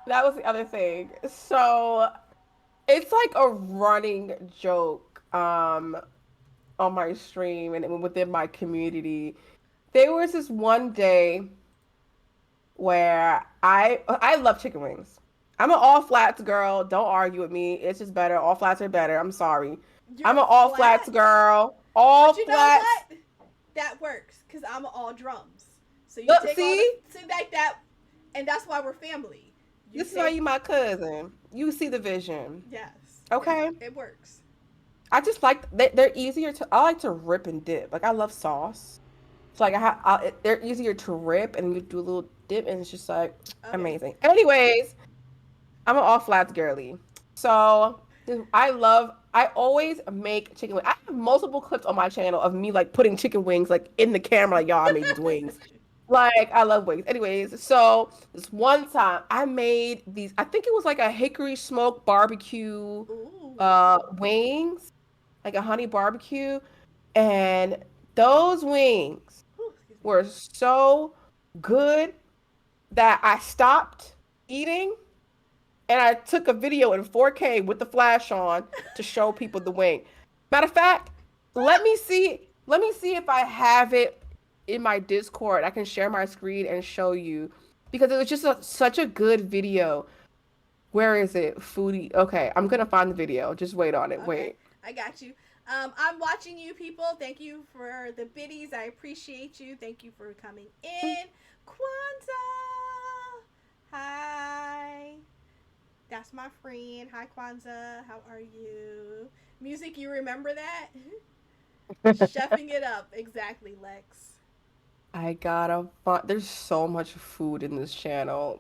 That was the other thing. So it's like a running joke on my stream and within my community. There was this one day where I love chicken wings. I'm an all flats girl. Don't argue with me. It's just better. All flats are better. I'm sorry. I'm You're an all flats flat. girl. All But you know flats. what? That works because I'm all drums. So you Look, take all see, the like that, and that's why we're family. You this is why take you my cousin. You see the vision. yes. Okay. It works. I just like they're easier to. I like to rip and dip. Like I love sauce. So like they're easier to rip and you do a little dip, and it's just like Okay. amazing. Anyways, I'm an all flats girly. So I always make chicken wings. I have multiple clips on my channel of me like putting chicken wings like in the camera, like, y'all, I made these wings. Like, I love wings. Anyways, so this one time I made these, I think it was like a hickory smoked barbecue Ooh. wings, like a honey barbecue. And those wings Whew, excuse me. were so good that I stopped eating and I took a video in 4K with the flash on to show people the wing. Matter of fact, let me see if I have it in my Discord. I can share my screen and show you because it was just such a good video. Where is it? Foodie. Okay, I'm gonna find the video. Just wait on it. Okay, Wait. I got you. I'm watching you people. Thank you for the biddies. I appreciate you. Thank you for coming in. Kwanzaa. Hi. That's my friend. Hi, Kwanzaa. How are you? Music, you remember that? Chefing it up. Exactly, Lex. I gotta find. There's so much food in this channel,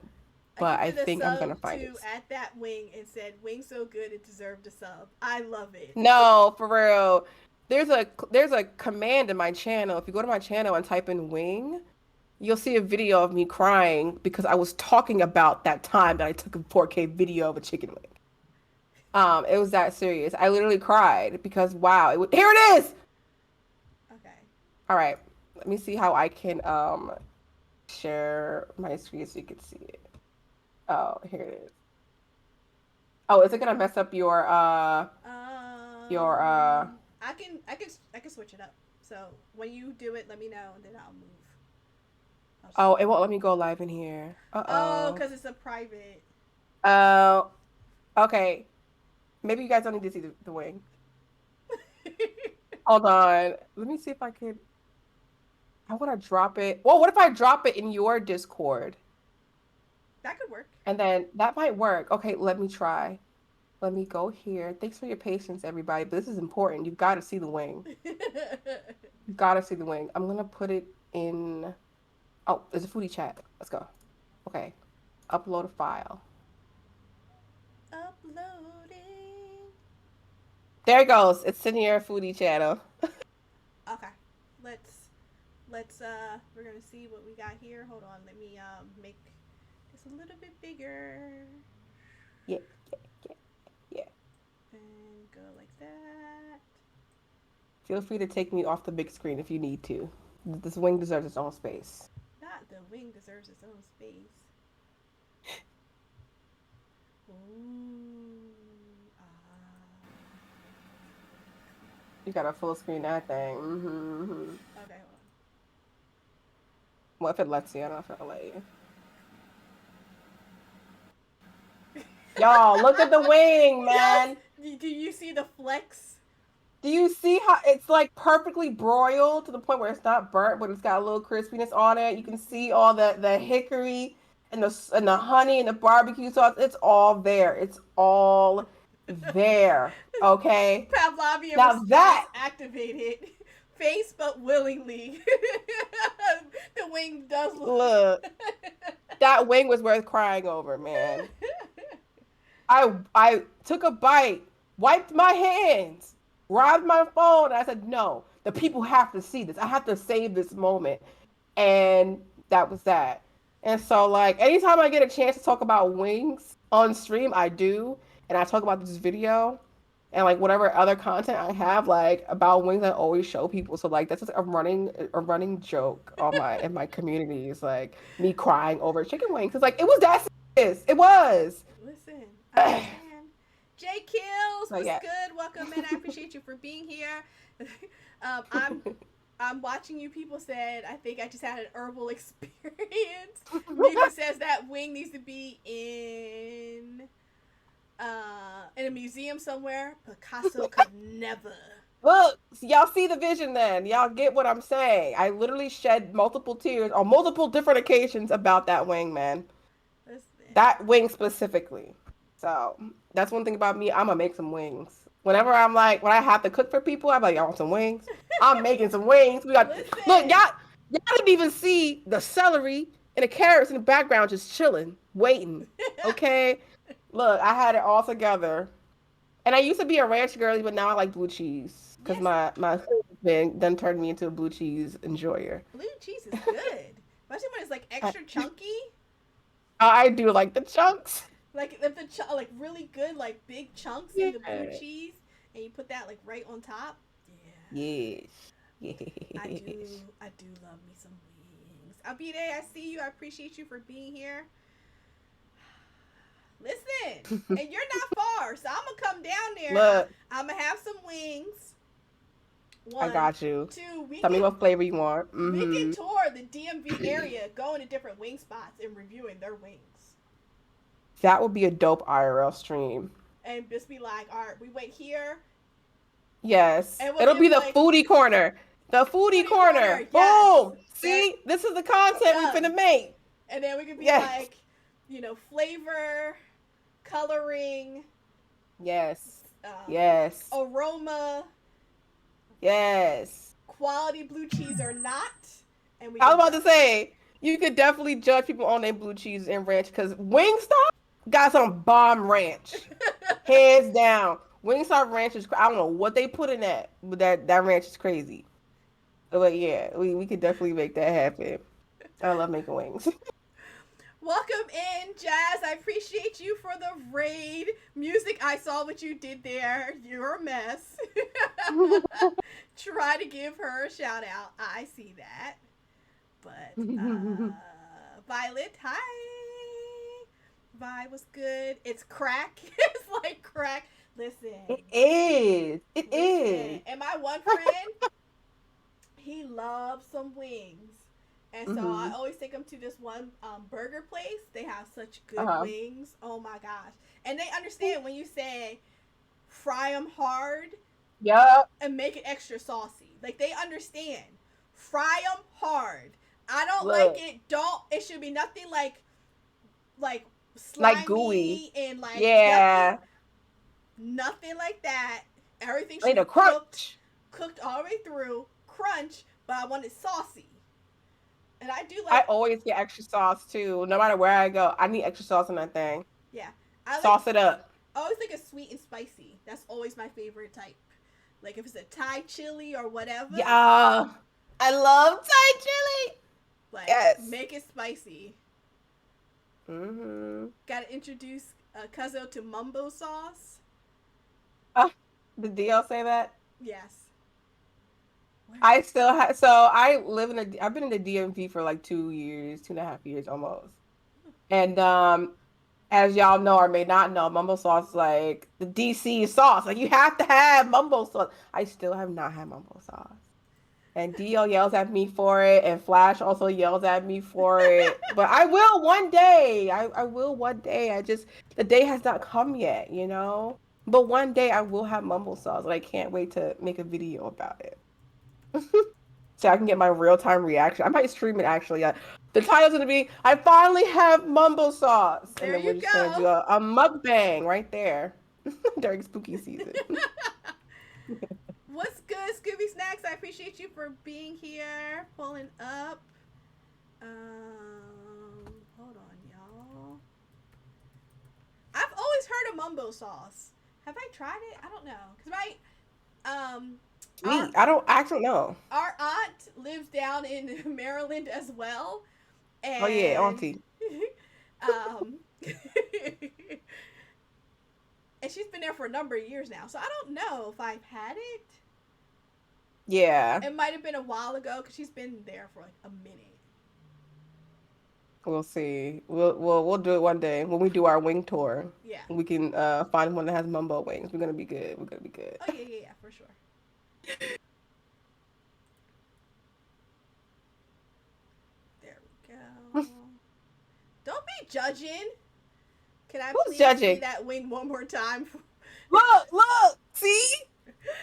I but I gifted a think I'm sub gonna find to it. at that wing and said, "Wing so good it deserved a sub." I love it. No, for real. There's a command in my channel. If you go to my channel and type in wing, you'll see a video of me crying because I was talking about that time that I took a 4K video of a chicken wing. It was that serious. I literally cried because wow, here it is. Okay. All right, let me see how I can share my screen so you can see it. Oh, here it is. Oh, is it gonna mess up your I can switch it up. So when you do it, let me know and then I'll move. I'll Oh, switch it it. won't let me go live in here. Oh, Uh-oh. because it's a private. Oh, okay. Maybe you guys don't need to see the wing. Hold on. Let me see if I could. I want to drop it. Well, what if I drop it in your Discord? That could work. And then that might work. Okay, let me try. Let me go here. Thanks for your patience, everybody. But this is important. You've got to see the wing. You've got to see the wing. I'm gonna put it in. Oh, there's a foodie chat. Let's go. Okay. Upload a file. Uploading. There it goes. It's in your foodie channel. Okay. Let's we're gonna see what we got here. Hold on, let me make this a little bit bigger. Yeah, yeah, yeah. And go like that. Feel free to take me off the big screen if you need to. This wing deserves its own space. Not the wing deserves its own space. Ooh. Ah. You got a full screen that thing. Mm-hmm. Okay, hold What if it lets you? I don't know if it'll let you. Y'all, look at the wing, Yes. man. Do you see the flex? Do you see how it's like perfectly broiled to the point where it's not burnt, but it's got a little crispiness on it? You can see all the hickory and the honey and the barbecue sauce. It's all there. It's all there. Okay. Pavlovian Now response that activated. Face but willingly. The wing does look, that wing was worth crying over, man. I took a bite, wiped my hands, grabbed my phone, and I said, no, the people have to see this. I have to save this moment. And that was that. And so like anytime I get a chance to talk about wings on stream, I do. And I talk about this video and like whatever other content I have like about wings, I always show people. So like that's just a running joke on my in my community is like me crying over chicken wings. It's like it was that serious. It was. Listen, I understand. Jay Kills, So what's yeah. good? Welcome in. I appreciate you for being here. I'm watching you. People said I think I just had an herbal experience. Mika says that wing needs to be in a museum somewhere. Picasso could never. Look, y'all see the vision then. Y'all get what I'm saying. I literally shed multiple tears on multiple different occasions about that wing, man. Listen. That wing specifically. So that's one thing about me. I'm gonna make some wings. Whenever I'm like, when I have to cook for people, I'm like, y'all want some wings? I'm making some wings. We got Listen. look, y'all didn't even see the celery and the carrots in the background just chilling, waiting. Okay, look, I had it all together. And I used to be a ranch girly, but now I like blue cheese because Yes, my husband done turned me into a blue cheese enjoyer. blue cheese is good, especially when it's like I, extra chunky. I do like the chunks. Like if the like really good like big chunks in the blue Yeah. cheese, and you put that like right on top. Yeah, Yes. I Yes. do. I do love me some wings. Abide, I see you. I appreciate you for being here. Listen, and you're not far, so I'm gonna come down there. Look, I'm gonna have some wings. I One, got you. two. We Tell me can what flavor you want. we can Mm-hmm. tour the DMV area, going to different wing spots and reviewing their wings, That would be a dope IRL stream. and just be like, all right, we went here, Yes. and we'll It'll give be the like foodie corner. The foodie foodie corner. corner. Yes, Boom. there, See, this is the content we done. finna make. And then we could be Yes. like, flavor, coloring, Yes. um, Yes. aroma, Yes. quality blue cheese or not, and we I was can about to judge. say, you could definitely judge people on their blue cheese and ranch because Wingstop got some bomb ranch. Hands down. Wingstop ranch is, I don't know what they put in that, but that ranch is crazy. But yeah, we could definitely make that happen. I love making wings. Welcome in, Jazz. I appreciate you for the raid. Music, I saw what you did there. You're a mess. Try to give her a shout out. I see that. But, Violet, hi. Vi was good. It's crack. It's like crack. Listen. It is. It Listen. is. And my one friend, he loves some wings. And so I Hmm. always take him to this one burger place. They have such good Uh-huh. wings. Oh my gosh. And they understand when you say fry them hard Yup. and make it extra saucy. Like they understand. Fry them hard. I don't like Look, it. Don't. It should be nothing like like gooey. slimy and like yucky. Yeah. Nothing like that. Everything should Like be a cooked, crunch. cooked all the way through, crunch. But I want it saucy. And I do I like, always get extra sauce too. No matter where I go, I need extra sauce on that thing. yeah, I like. Sauce it up. I always like a sweet and spicy. That's always my favorite type. Like if it's a Thai chili or whatever, Yeah. I love Thai chili. like Yes. make it spicy. Mm-hmm. Got to introduce Cuzzo to mumbo sauce. Did DL say that? Yes. Where? I still have, so I live in I've been in the DMV for like 2 years, 2.5 years almost. And as y'all know or may not know, mumbo sauce is like the DC sauce. Like you have to have mumbo sauce. I still have not had mumbo sauce. And DL yells at me for it, and Flash also yells at me for it. But I will one day. I will one day. I just, the day has not come yet, you know? But one day I will have mumbo sauce, and I can't wait to make a video about it. So I can get my real-time reaction. I might stream it actually. The title's gonna be, I finally have mumbo sauce. And There then we're you just gonna do go. a mukbang right there during spooky season. What's good, Scooby Snacks? I appreciate you for being here, pulling up. Hold on, y'all. I've always heard of mumbo sauce. Have I tried it? I don't know, cause um our Sweet. I don't know. our aunt lives down in Maryland as well, Oh yeah, and auntie. um, and she's been there for a number of years now. So I don't know if I've had it. Yeah. It might have been a while ago because she's been there for like a minute. We'll see. We'll do it one day when we do our wing tour. Yeah. We can find one that has mumbo wings. We're gonna be good. We're gonna be good. Oh yeah, yeah, yeah, for sure. There we go. Don't be judging. Can I Who's please see judging? that wing one more time? Look, see?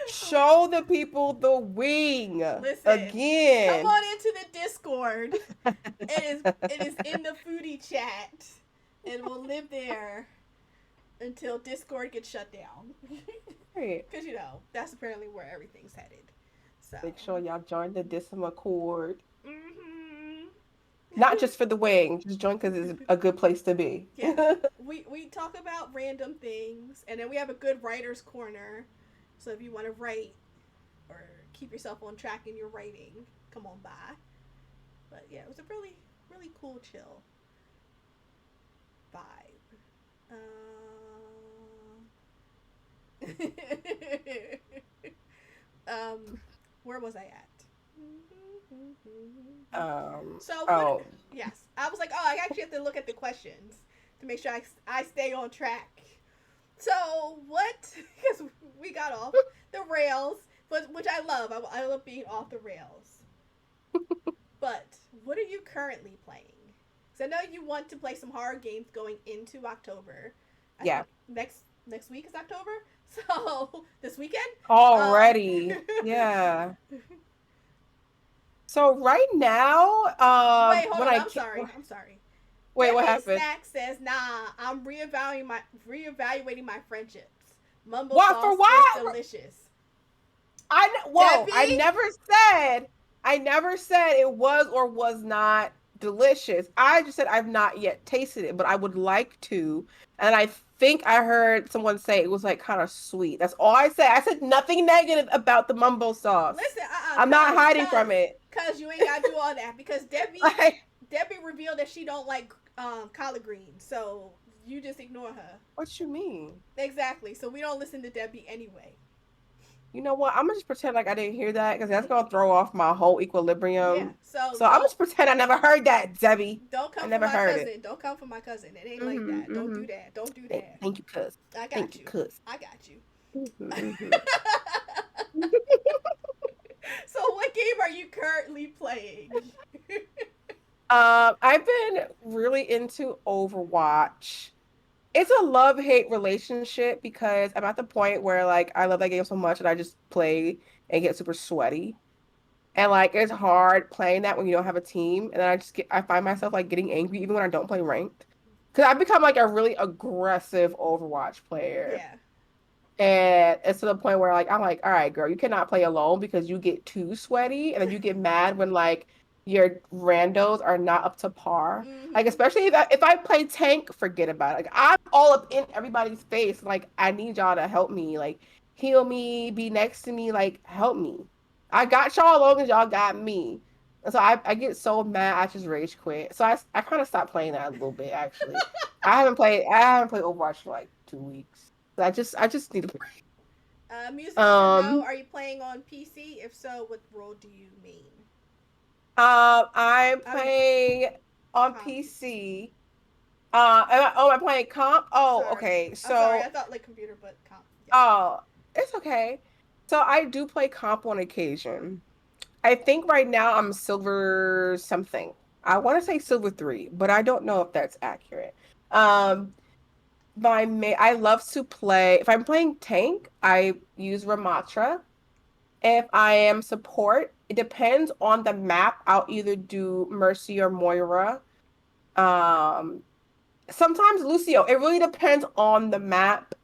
Show the people the wing Listen, come again. on into the Discord. It is in the foodie chat, and we'll live there until Discord gets shut down. Right. Because that's apparently where everything's headed. So Make sure y'all join the Discord. mm-hmm. Not just for the wing, just join because it's a good place to be. Yeah. We talk about random things, and then we have a good writer's corner. So if you want to write or keep yourself on track in your writing, come on by. But yeah, it was a really, really cool, chill vibe. Um, where was I at? So what? Oh, Yes, I was like, oh, I actually have to look at the questions to make sure I stay on track. So what? Because we got off the rails, but which I love. I love being off the rails. But what are you currently playing? Because I know you want to play some horror games going into October. I yeah. think next week is October. So this weekend. Um, Already. Yeah. So right now, Wait, hold when on. I I'm can't, sorry. I'm sorry. wait, what Debbie happened? Snack says, "Nah, I'm reevaluating my friendships. Mumble What for sauce is what? delicious." Whoa, Debbie, I never said it was or was not delicious. I just said I've not yet tasted it, but I would like to. And I think I heard someone say it was like kind of sweet. That's all I said. I said nothing negative about the mumbo sauce. listen, I'm not hiding from it. cause you ain't gotta do all that because Like, Debbie revealed that she don't like collard greens, so you just ignore her. what you mean? Exactly. So we don't listen to Debbie anyway. You know what? I'm gonna just pretend like I didn't hear that because that's gonna throw off my whole Yeah. equilibrium. So So I'm just pretend I never heard that, Debbie. don't I come for never my heard it. cousin. Don't come for my cousin. It ain't like that. Don't Mm-hmm. do that. Don't do that. Thank you, cuz. I Thank got you, you. cuz. I got you. Mm-hmm. So what game are you currently playing? I've been really into Overwatch. It's a love-hate relationship because I'm at the point where like I love that game so much that I just play and get super sweaty. And like it's hard playing that when you don't have a team. And then I find myself like getting angry even when I don't play ranked. Because I've become like a really aggressive Overwatch player. Yeah. And it's to the point where like I'm like, all right, girl, you cannot play alone because you get too sweaty and then you get mad when like your randos are not up to par. Like Mm-hmm. especially if I play tank, forget about it. Like I'm all up in everybody's face. Like I need y'all to help me, like heal me, be next to me, like help me. I got y'all as long as y'all got me. And so I get so mad, I just rage quit. So I kind of stopped playing that a little bit actually. I haven't played Overwatch for like 2 weeks. I just need a break. Musical says no. Um, Are you playing on PC? If so, what role do you mean? I'm I mean, playing on comp. PC. Am I playing comp? Oh, Sorry. okay. I'm sorry. I So, thought like computer, but comp. Yes. oh, it's okay. So I do play comp on occasion. I think right now I'm silver something. I want to say silver 3, but I don't know if that's accurate. Um, I love to play. If I'm playing tank, I use Ramatra. If I am support, it depends on the map. I'll either do Mercy or Moira. Um, Sometimes Lucio. It really depends on the map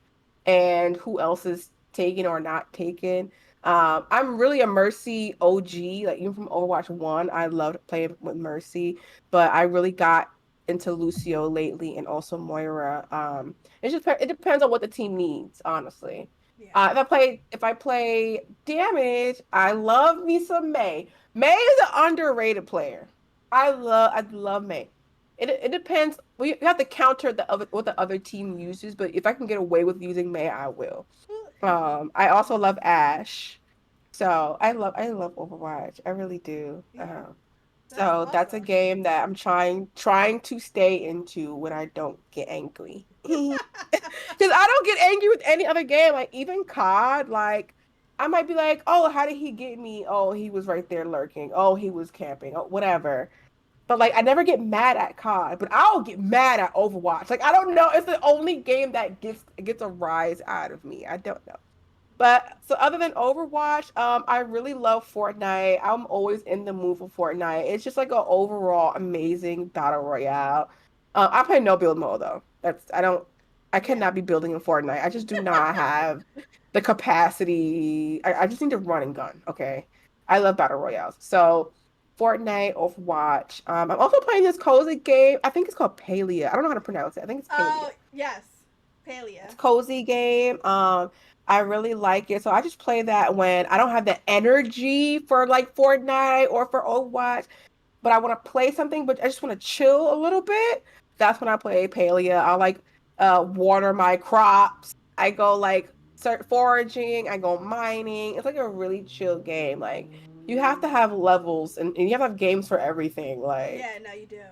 and who else is taken or not taken. I'm really a Mercy OG, like even from Overwatch 1, I loved playing with Mercy, but I really got into Lucio lately and also Moira. It depends on what the team needs, honestly. Yeah. If I play damage, I love me some Mei. Mei is an underrated player. I love Mei. It depends. We have to counter the other what the other team uses, but if I can get away with using Mei, I will. I also love Ash. So I love Overwatch. I really do. Yeah. That's So that's a awesome. game that I'm trying to stay into when I don't get angry. Because I don't get angry with any other game. Like even COD, like I might be like, oh, how did he get me? Oh, he was right there lurking. Oh, he was camping. Oh, whatever. But like I never get mad at COD, but I'll get mad at Overwatch. Like I don't know. It's the only game that gets a rise out of me. I don't know. But so other than Overwatch, I really love Fortnite. I'm always in the mood for Fortnite. It's just like an overall amazing battle royale. I play no build mode though. I Yeah. cannot be building in Fortnite. I just do not have the capacity. I just need to run and gun. Okay. I love battle royales. So Fortnite, Overwatch. I'm also playing this cozy game. I think it's called Palia. I don't know how to pronounce it. I think it's Palia. Oh yes, It's Palia. a cozy game. I really like it. So I just play that when I don't have the energy for like Fortnite or for Overwatch, but I want to play something, but I just want to chill a little bit. That's when I play Palia. I like water my crops. I go like start foraging. I go mining. It's like a really chill game. Like you have to have levels and you have to have games for everything. Yeah, Like no, you do.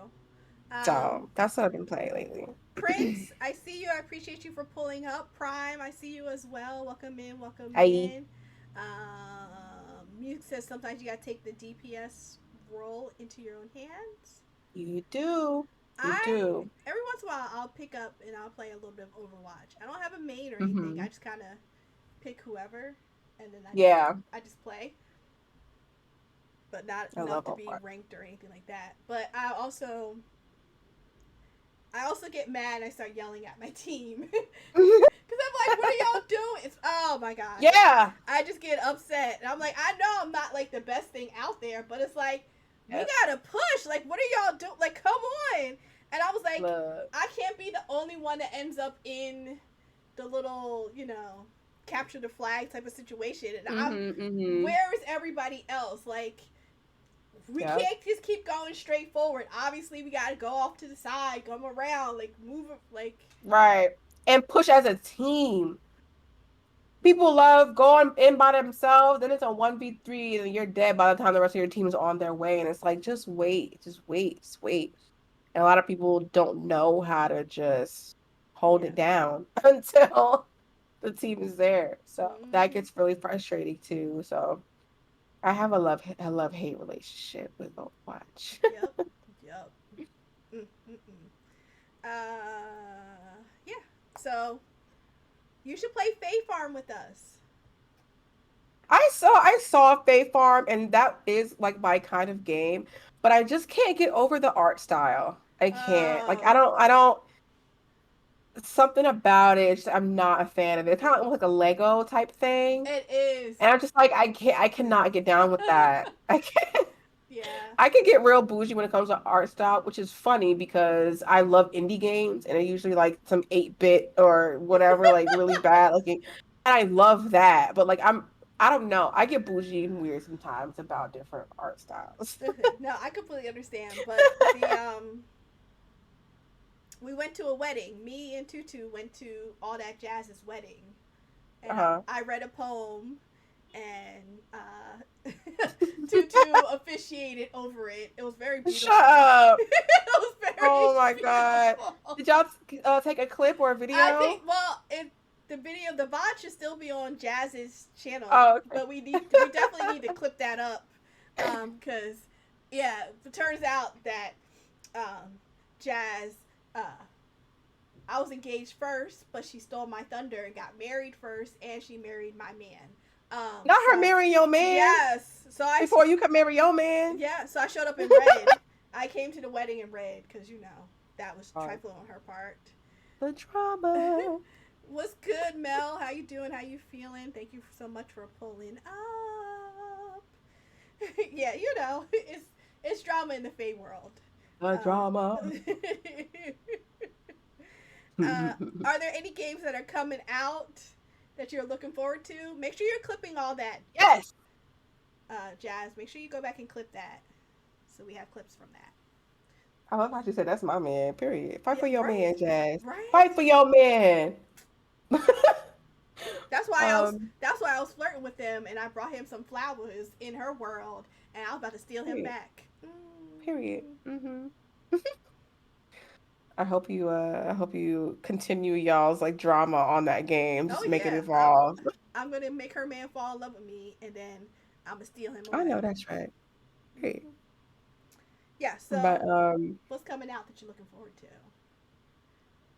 so that's what I've been playing lately. Prince, I see you. I appreciate you for pulling up. Prime, I see you as well. Welcome in. Welcome I in. Mute says sometimes you gotta take the DPS role into your own hands. you do. You I do. every once in a while I'll pick up and I'll play a little bit of Overwatch. I don't have a main or anything. I Hmm. just kind of pick whoever, and then Yeah, I just play, but not I enough love to be Overwatch. ranked or anything like that. But I also get mad and I start yelling at my team. Cause I'm like, what are y'all doing? It's oh my gosh. Yeah. I just get upset. And I'm like, I know I'm not like the best thing out there, but it's like we Yeah. gotta push. Like, what are y'all doing? Like, come on. And I was like, Look. I can't be the only one that ends up in the little, capture the flag type of situation. And Hmm. Hmm. where is everybody else? Like, we Yep. can't just keep going straight forward. Obviously, we gotta go off to the side, come around, like move it, like Right. And push as a team. People love going in by themselves, then it's a 1v3, and you're dead by the time the rest of your team is on their way. And it's like, just wait, just wait, just wait. And a lot of people don't know how to just hold yeah. it down until the team is there. So that Mm-hmm. gets really frustrating too. So I have a love hate relationship with Overwatch. Yep. Yep. Mm-mm-mm. Yeah. So you should play Fae Farm with us. I saw Fae Farm and that is like my kind of game, but I just can't get over the art style. I can't. Like Oh. I don't something about it, I'm not a fan of it. It's kind of like a Lego type thing. It is. And I'm just like I cannot get down with that. I can't. Yeah. I can get real bougie when it comes to art style, which is funny because I love indie games and they're usually like some 8-bit or whatever, like really bad looking. And I love that. But like I don't know. I get bougie and weird sometimes about different art styles. No, I completely understand. But we went to a wedding. Me and Tutu went to All That Jazz's wedding, and Uh-huh. I read a poem, and Tutu officiated over it. It was very Shut beautiful. up. It was very Oh my God. beautiful. Did y'all take a clip or a I think video? well, the video, the bot should still be on Jazz's channel, Oh, okay. but we definitely need to clip that up, because yeah, it turns out that Jazz, uh, I was engaged first, but she stole my thunder and got married first, and she married my man. Not her So marrying your man yes, so before you can marry your man. yeah, so I showed up in red. I came to the wedding in red because that was Oh, trifling on her part. the drama. What's good, Mel? How you doing? How you feeling? Thank you so much for pulling up. Yeah, it's drama in the Fae world. The drama. Um, uh, are there any games that are coming out that you're looking forward to? Make sure you're clipping all that, Yes. Jazz. Make sure you go back and clip that, so we have clips from that. I love how she said that's my man. Period. Fight Yeah, for your right, man, Jazz. right. Fight for your man. That's why I was. um. That's why I was flirting with him, and I brought him some flowers in her world, and I was about to steal him Period. back. Period. I hope you continue y'all's like drama on that game. Oh Just make it yeah, evolve. I'm gonna make her man fall in love with me, and then I'm gonna steal him I know away. that's right. Period. Yeah. But So, what's coming out that you're looking forward to?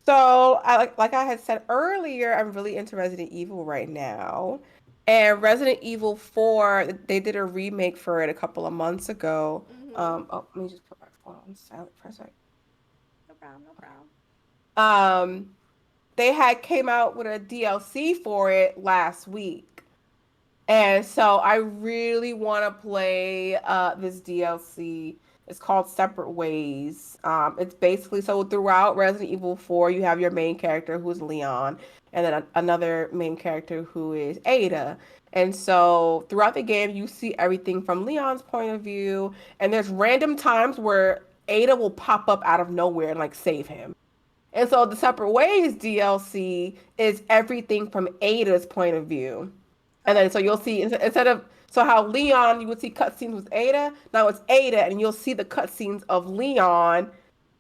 so I like I had said earlier, I'm really into Resident Evil right now. And Resident Evil 4, they did a remake for it a couple of months ago. Mm-hmm. Oh, let me just put my phone on silent for a second. No problem. No problem. Um, they had came out with a DLC for it last week. And so I really want to play this DLC. It's called Separate Ways. It's basically so throughout Resident Evil 4, you have your main character who's Leon, and then another main character who is Ada. And so throughout the game, you see everything from Leon's point of view, and there's random times where Ada will pop up out of nowhere and like save him. And so the Separate Ways DLC is everything from Ada's point of view. And then so you'll Oh. see instead of so how Leon you would see cutscenes with Ada, now it's Ada, and you'll see the cutscenes of Leon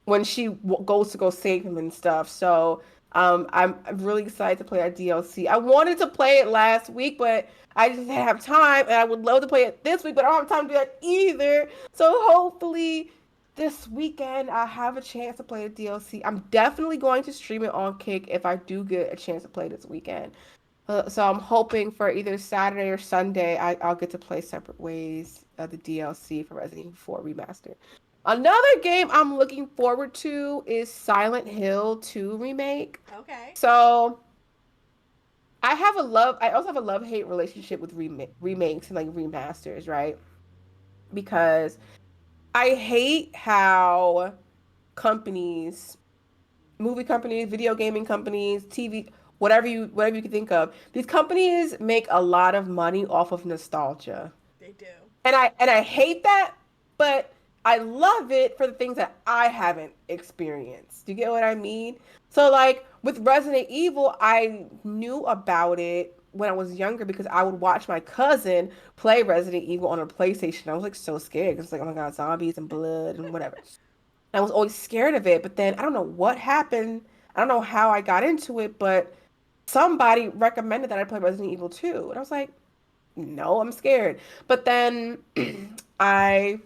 when she goes to go save him and stuff. So I'm really excited to play that DLC. I wanted to play it last week, but I just didn't have time, and I would love to play it this week, but I don't have time to do that either. So hopefully this weekend I have a chance to play the DLC. I'm definitely going to stream it on Kick if I do get a chance to play this weekend. So I'm hoping for either Saturday or Sunday I'll get to play Separate Ways, the DLC for Resident Evil 4 Remastered. Another game I'm looking forward to is Silent Hill 2 Remake. Okay. So I also have a love-hate relationship with remakes and like remasters, right? Because I hate how companies movie companies, video gaming companies, TV, whatever you can think of. These companies make a lot of money off of nostalgia. They do. And I hate that, but I love it for the things that I haven't experienced. Do you get what I mean? So like with Resident Evil, I knew about it when I was younger because I would watch my cousin play Resident Evil on a PlayStation. I was like so scared. It's like, oh my God, zombies and blood and whatever. I was always scared of it, but then I don't know what happened. I don't know how I got into it, but somebody recommended that I play Resident Evil 2. And I was like, no, I'm scared. But then I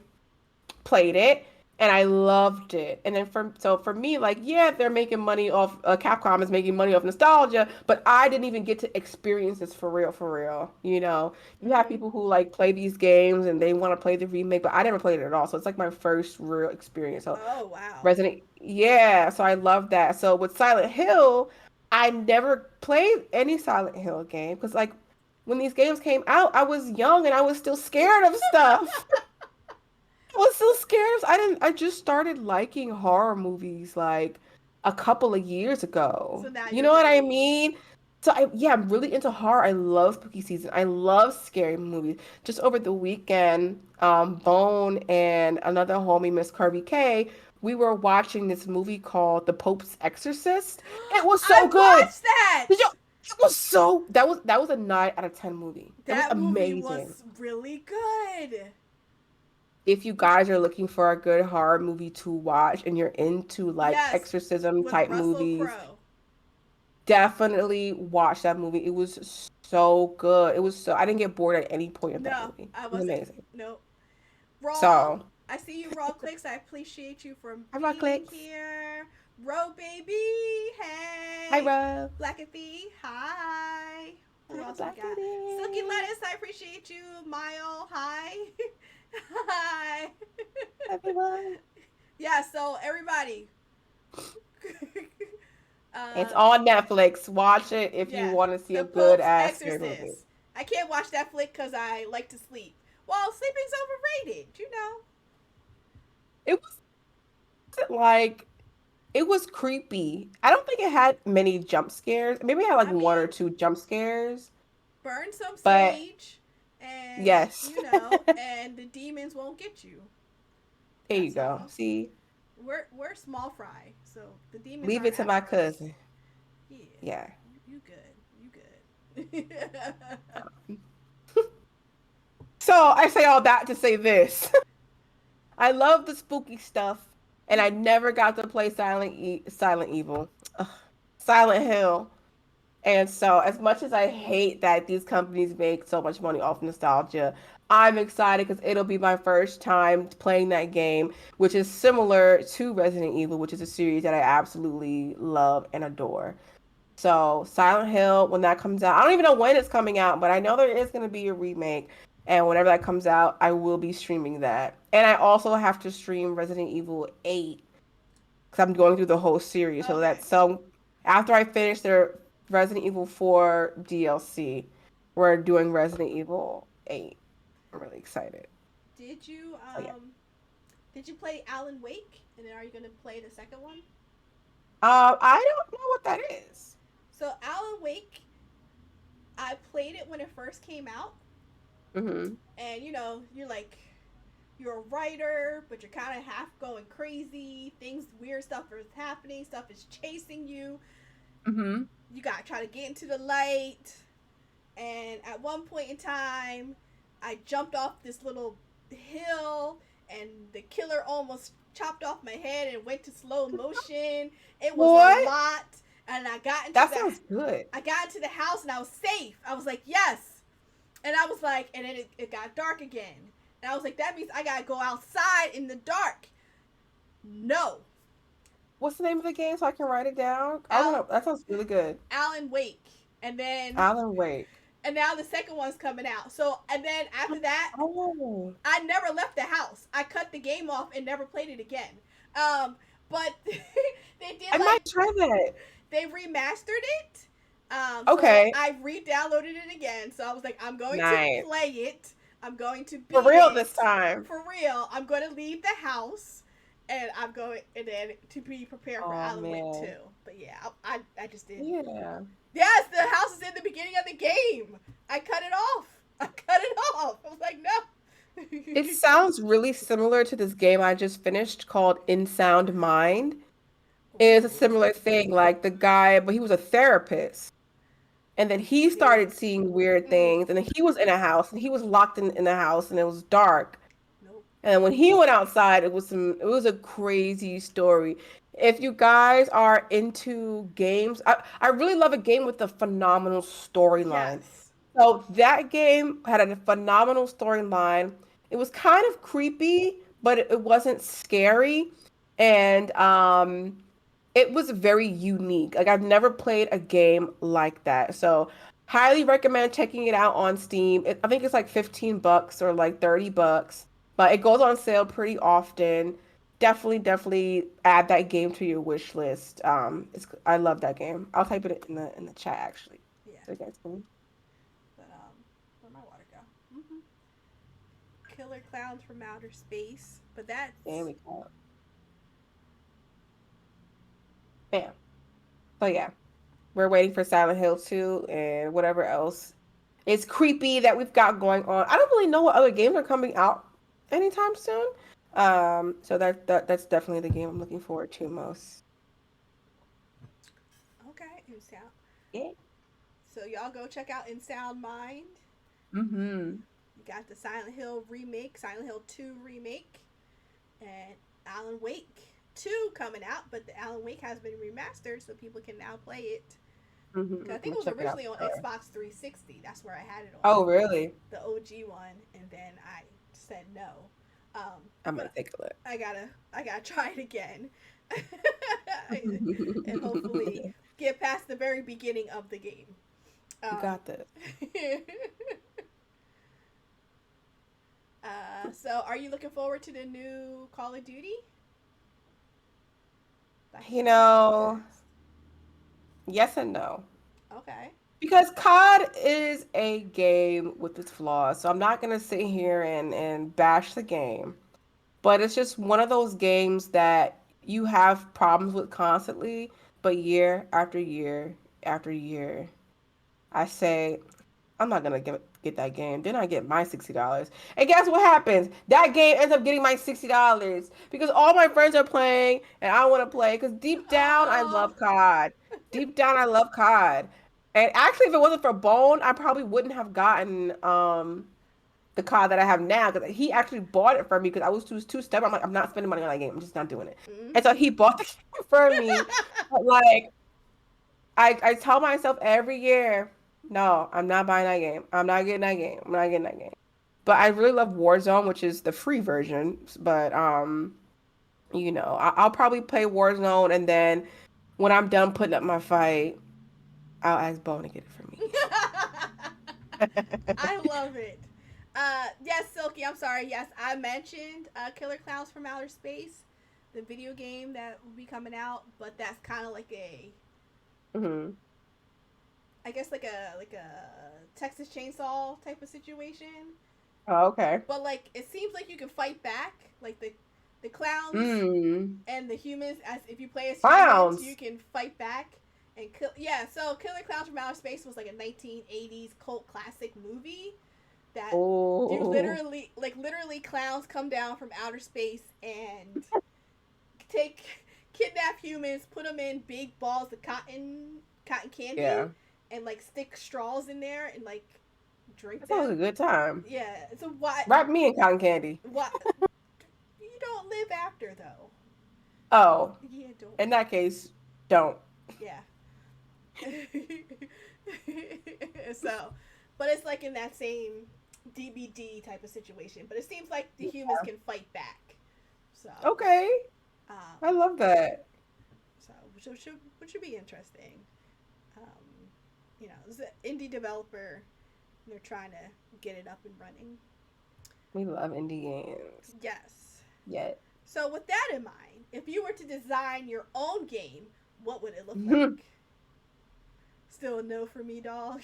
played it and I loved it. And then for me, like, yeah, they're making money off Capcom is making money off nostalgia, but I didn't even get to experience this for real. You know, you have Mm-hmm. people who like play these games and they want to play the remake, but I never played it at all. So it's like my first real experience. So Oh wow. Yeah, so I love that. So with Silent Hill, I never played any Silent Hill game because like when these games came out, I was young and I was still scared of stuff. I was still scared. I just started liking horror movies like a couple of years So ago. now You you're know what I ready. mean? So yeah, I'm really into horror. I love spooky season. I love scary movies. Just over the weekend, Bone and another homie, Miss Kirby K, we were watching this movie called The Pope's Exorcist. It was I so good. watched that. Did you? It was that was a 9 out of 10 movie. It was That movie amazing. was really good. If you guys are looking for a good horror movie to watch and you're into like Yes, exorcism with type Russell movies, Crowe. definitely watch that movie. It was so good. It was so I didn't get bored at any point of that No, movie. I It was wasn't. amazing. Nope. Raw. So, I see you, Raw Clicks. I appreciate you for hi Rock being Clicks. here. Ro baby. Hi Hey. Rob. Blackathy. Hi. Who Hi else we Black got? Silky Lady. Lettuce. I appreciate you. Mile. Hi. Hi. Everyone. Yeah. So everybody. It's uh, on Netflix. Watch it if you yeah. want to see a The good Pope's ass scary movie. Exorcist. I can't watch that flick because I like to sleep. Well, sleeping's overrated. You know. It wasn't like it was creepy. I don't think it had many jump scares. Maybe it had like I one mean, or two jump scares, burn some but sage, and yes. and the demons won't get you. There you That's go. all. See, We're small fry, so the demons leave aren't it to my after us. cousin. Yeah, Yeah. you good. You good. So I say all that to say this. I love the spooky stuff, and I never got to play Silent Evil, Ugh. Silent Hill. And so, as much as I hate that these companies make so much money off nostalgia, I'm excited because it'll be my first time playing that game, which is similar to Resident Evil, which is a series that I absolutely love and adore. So, Silent Hill, when that comes out, I don't even know when it's coming out, but I know there is going to be a remake. And whenever that comes out, I will be streaming that. And I also have to stream Resident Evil 8 because I'm going through the whole series. Okay. After I finish the Resident Evil 4 DLC, we're doing Resident Evil 8. I'm really excited. Did you So yeah. play Alan Wake? And then are you gonna play the second one? I don't know what that is. So Alan Wake, I played it when it first came out, Mm-hmm. and you're like you're a writer, but you're kind of half going crazy. Things, weird stuff is happening. Stuff is chasing you. Mm-hmm. You gotta try to get into the light. And at one point in time, I jumped off this little hill, and the killer almost chopped off my head and went to slow motion. It was a What? lot, and That sounds good. I got into the house and I was safe. I was like, yes. And I was like, and then it got dark again. And I was like, that means I gotta go outside in the dark. No. What's the name of the game so I can write it down? I don't Alan, know. That sounds really good. Alan Wake. And then, Alan Wake. and now the second one's coming out. So, and then after that, Oh. I never left the house. I cut the game off and never played it again. But they did I like might try that. they remastered it. So Okay. I re-downloaded it again. So I was like, I'm going to Nice. play it. I'm going to beat For real it this time. for real. I'm going to leave the house, and I'm going and then to be prepared for Alan Wake 2. But yeah, I just didn't. Yeah. Yes, the house is in the beginning of the game. I cut it off. I cut it off. I was like, no. It sounds really similar to this game I just finished called In Sound Mind. It's a similar thing, like the guy, but he was a therapist. And then he started seeing weird things. And then he was in a house and he was locked in a house and it was dark. Nope. And when he went outside, it was a crazy story. If you guys are into games, I really love a game with a phenomenal storyline. Yes. So that game had a phenomenal storyline. It was kind of creepy, but it wasn't scary. And it was very unique. Like I've never played a game like that. So highly recommend checking it out on Steam. I think it's like $15 or like $30, but it goes on sale pretty often. Definitely add that game to your wish list. I love that game. I'll type it in the chat actually. Yeah. So you guys can. But where'd my water go? Killer Clowns from Outer Space. But that's There we go. Bam. So yeah, we're waiting for Silent Hill 2 and whatever else. It's creepy that we've got going on. I don't really know what other games are coming out anytime soon. So that's definitely the game I'm looking forward to most. okay. In sound. Yeah. So y'all go check out In Sound Mind. Mm-hmm. You got the Silent Hill remake, Silent Hill 2 remake, and Alan Wake 2 coming out. But the Alan Wake has been remastered, so people can now play it. Mm-hmm. I think it was originally on Xbox 360. That's where I had it on. Oh, really? The OG one, and then I said no. I'm gonna take a look. I gotta try it again, and hopefully get past the very beginning of the game. You got this. So, are you looking forward to the new Call of Duty? You know, yes and no. Okay. Because COD is a game with its flaws, so I'm not gonna sit here and bash the game. But it's just one of those games that you have problems with constantly, but year after year after year, I say, I'm not gonna get that game. Then I get my $60. And guess what happens? That game ends up getting my $60 because all my friends are playing and I want to play. Because deep down, I love COD. Deep down, I love COD. And actually, if it wasn't for Bone, I probably wouldn't have gotten the COD that I have now because he actually bought it for me because I was too stubborn. I'm like, I'm not spending money on that game. I'm just not doing it. Mm-hmm. And so he bought the game for me. But like, I tell myself every year, no, I'm not buying that game. I'm not getting that game. I'm not getting that game. But I really love Warzone, which is the free version. But I'll probably play Warzone, and then when I'm done putting up my fight, I'll ask Bone to get it for me. I love it. Yes, Silky, I'm sorry. Yes, I mentioned Killer Clowns from Outer Space, the video game that will be coming out, but that's kind of like a I guess like a Texas Chainsaw type of situation. Oh, okay. But like it seems like you can fight back. Like the clowns Hmm. and the humans, as if you play as humans, you Clowns. can fight back and kill. Yeah, so Killer Clowns from Outer Space was like a 1980s cult classic movie that you Oh. literally clowns come down from outer space and take kidnap humans, put them in big balls of cotton candy, Yeah. and like stick straws in there and like drink That sounds them. like a good time. Yeah, it's a what Wrap me in cotton candy. what you don't live after though. Oh, Yeah, don't. in that case, don't. Yeah. So, but it's like in that same DBD type of situation. But it seems like the humans can fight back. So, Okay. I um, love that. so which should be interesting. Um, it's an indie developer. And they're trying to get it up and running. We love indie games. Yes. Yet. So with that in mind, if you were to design your own game, what would it look like? Still a no for me, dog.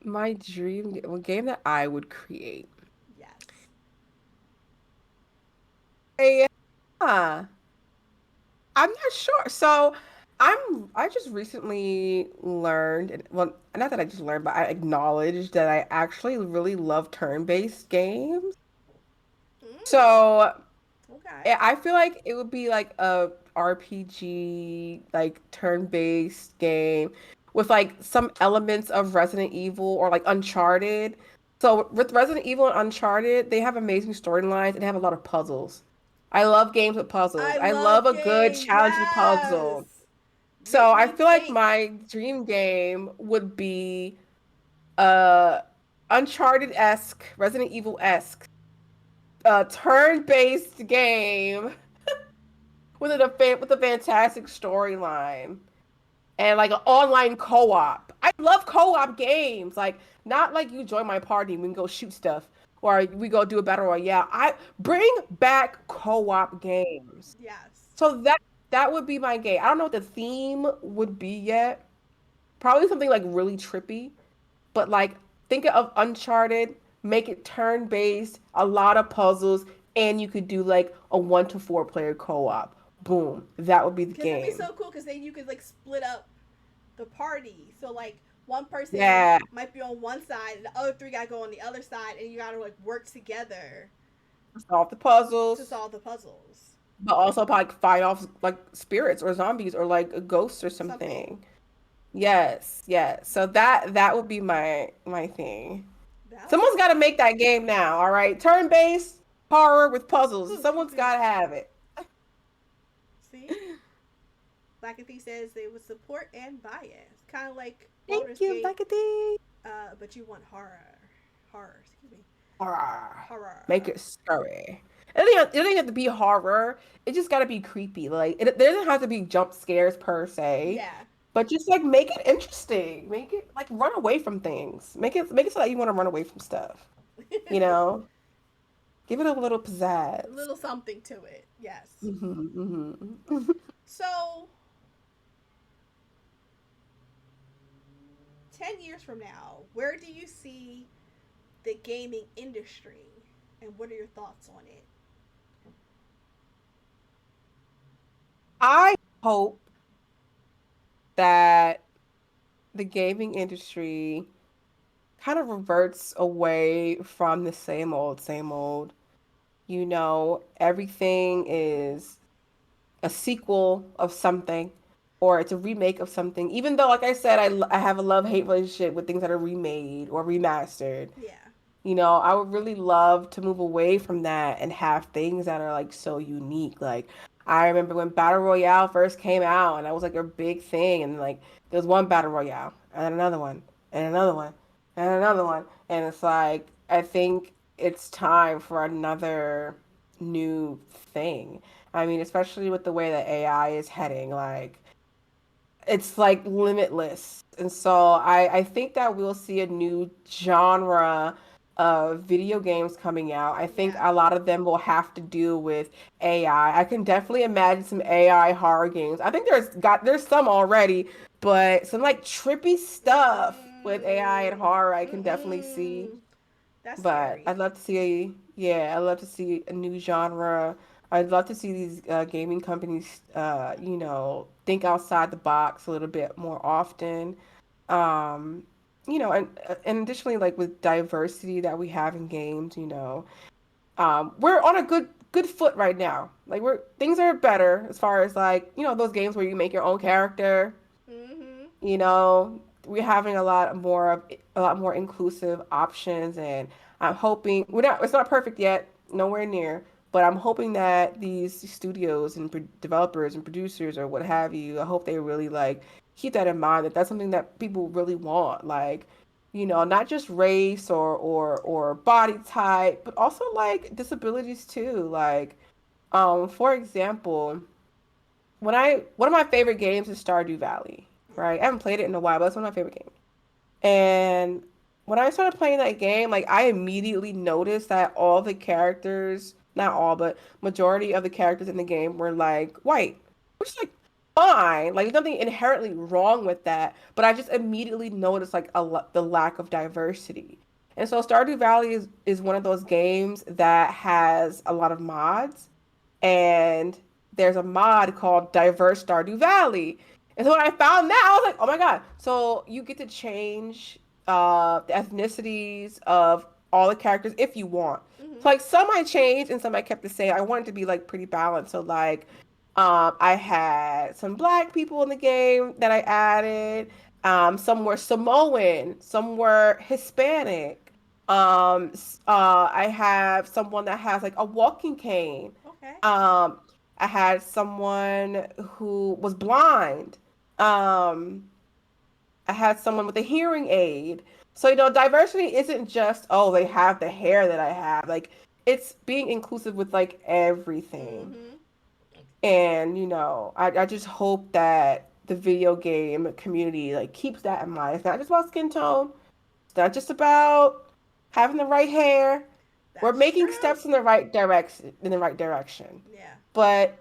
My game that I would create. Yes. Hey, huh. I'm not sure. So I just recently learned, well, not that I just learned, but I acknowledged that I actually really love turn-based games. Mm, So okay. I feel like it would be like a RPG, like turn-based game with like some elements of Resident Evil or like Uncharted. So with Resident Evil and Uncharted, they have amazing storylines and they have a lot of puzzles. I love games with puzzles. I I love love a good games. challenging Yes. puzzle. So Make I me feel like think. my dream game would be uh Uncharted-esque, Resident Evil-esque, turn-based game with a fantastic storyline and like an online co-op. I love co-op games. Like not like you join my party and we can go shoot stuff or we go do a battle royale. I bring back co-op games. Yes. So that would be my game. I don't know what the theme would be yet. Probably something like really trippy, but like think of Uncharted, make it turn-based, a lot of puzzles, and you could do like a 1 to 4 player co-op. Boom. That would be the Because it'd be game. so cool because then you could like split up the party. So like one person Yeah. might be on one side and the other three gotta go on the other side and you gotta like work together Solve the to puzzles, solve the puzzles. but also like fight off like spirits or zombies or like ghosts or Something. something. Yes, yes. So that would be my thing. That would Someone's got to make that game now, all right? Turn-based horror with puzzles. Someone's be. got to have it. See? Black and Thief says they would support and buy it. It's kind of like Thank Baldur's you, Gate, Blackity. but you want horror. Horror, excuse me. Horror. Make Horror. it scary. It doesn't have to be horror. It just got to be creepy. Like it doesn't have to be jump scares per se, Yeah. but just like make it interesting. Make it like run away from things. Make it so that you want to run away from stuff. You know, give it a little A pizzazz. little something to it. Yes. Hmm. So, 10 years from now, where do you see the gaming industry and what are your thoughts on it? I hope that the gaming industry kind of reverts away from the same old, same old. Everything is a sequel of something or it's a remake of something. Even though, like I said, I have a love-hate relationship with things that are remade or remastered. Yeah. I would really love to move away from that and have things that are like so unique. Like I remember when Battle Royale first came out and that was like a big thing and like there was one Battle Royale and another one and another one and another one. And it's like I think it's time for another new thing. I mean, especially with the way that AI is heading, like it's like limitless. And so I think that we'll see a new genre video games coming out. I think Yeah. a lot of them will have to do with AI. I can definitely imagine some AI horror games. I think there's some already, but some like trippy stuff with AI and Mm-mm. horror I can definitely see. Mm-mm. That's But scary. I'd love to see, yeah, I'd love to see a new genre. I'd love to see these gaming companies, think outside the box a little bit more often. Um, and additionally, like with diversity that we have in games, we're on a good foot right now. Like we're things are better as far as like, those games where you make your own character. Mm-hmm. We're having a lot more inclusive options, and I'm hoping it's not perfect yet, nowhere near, but I'm hoping that these studios and developers and producers or what have you, I hope they really like keep that in mind, that that's something that people really want, like, not just race or body type, but also like disabilities too. Like, for example, one of my favorite games is Stardew Valley, right? I haven't played it in a while, but it's one of my favorite games. And when I started playing that game, like I immediately noticed that all the characters, not all, but majority of the characters in the game were like white, which is like fine. Like there's nothing inherently wrong with that, but I just immediately noticed like the lack of diversity. And so Stardew Valley is one of those games that has a lot of mods, and there's a mod called Diverse Stardew Valley. And so when I found that, I was like, oh my God. So you get to change the ethnicities of all the characters if you want. Mm-hmm. So like some I changed and some I kept the same. I wanted to be like pretty balanced. So like I had some black people in the game that I added. Some were Samoan, some were Hispanic. I have someone that has like a walking cane. Okay. Um, I had someone who was blind. Um, I had someone with a hearing aid. So, diversity isn't just, oh, they have the hair that I have. Like, it's being inclusive with like everything. Mm-hmm. And, I just hope that the video game community like keeps that in mind. It's not just about skin tone. It's not just about having the right hair. We're That's making true. steps in the right direction. Yeah. But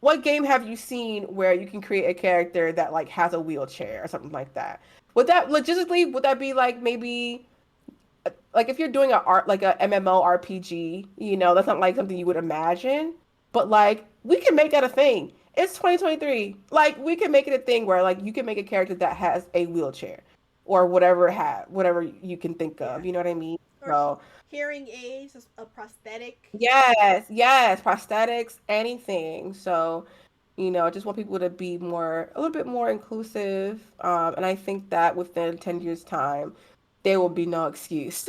what game have you seen where you can create a character that like has a wheelchair or something like that? Would that be like maybe like if you're doing a MMORPG, that's not like something you would imagine, but like we can make that a thing. It's 2023. Like we can make it a thing where like you can make a character that has a wheelchair or whatever you can think Yeah. of. You know what I mean? Or So hearing aids, a prosthetic. yes, yes, prosthetics, anything. So, I just want people to be a little bit more inclusive. And I think that within 10 years' time, there will be no excuse.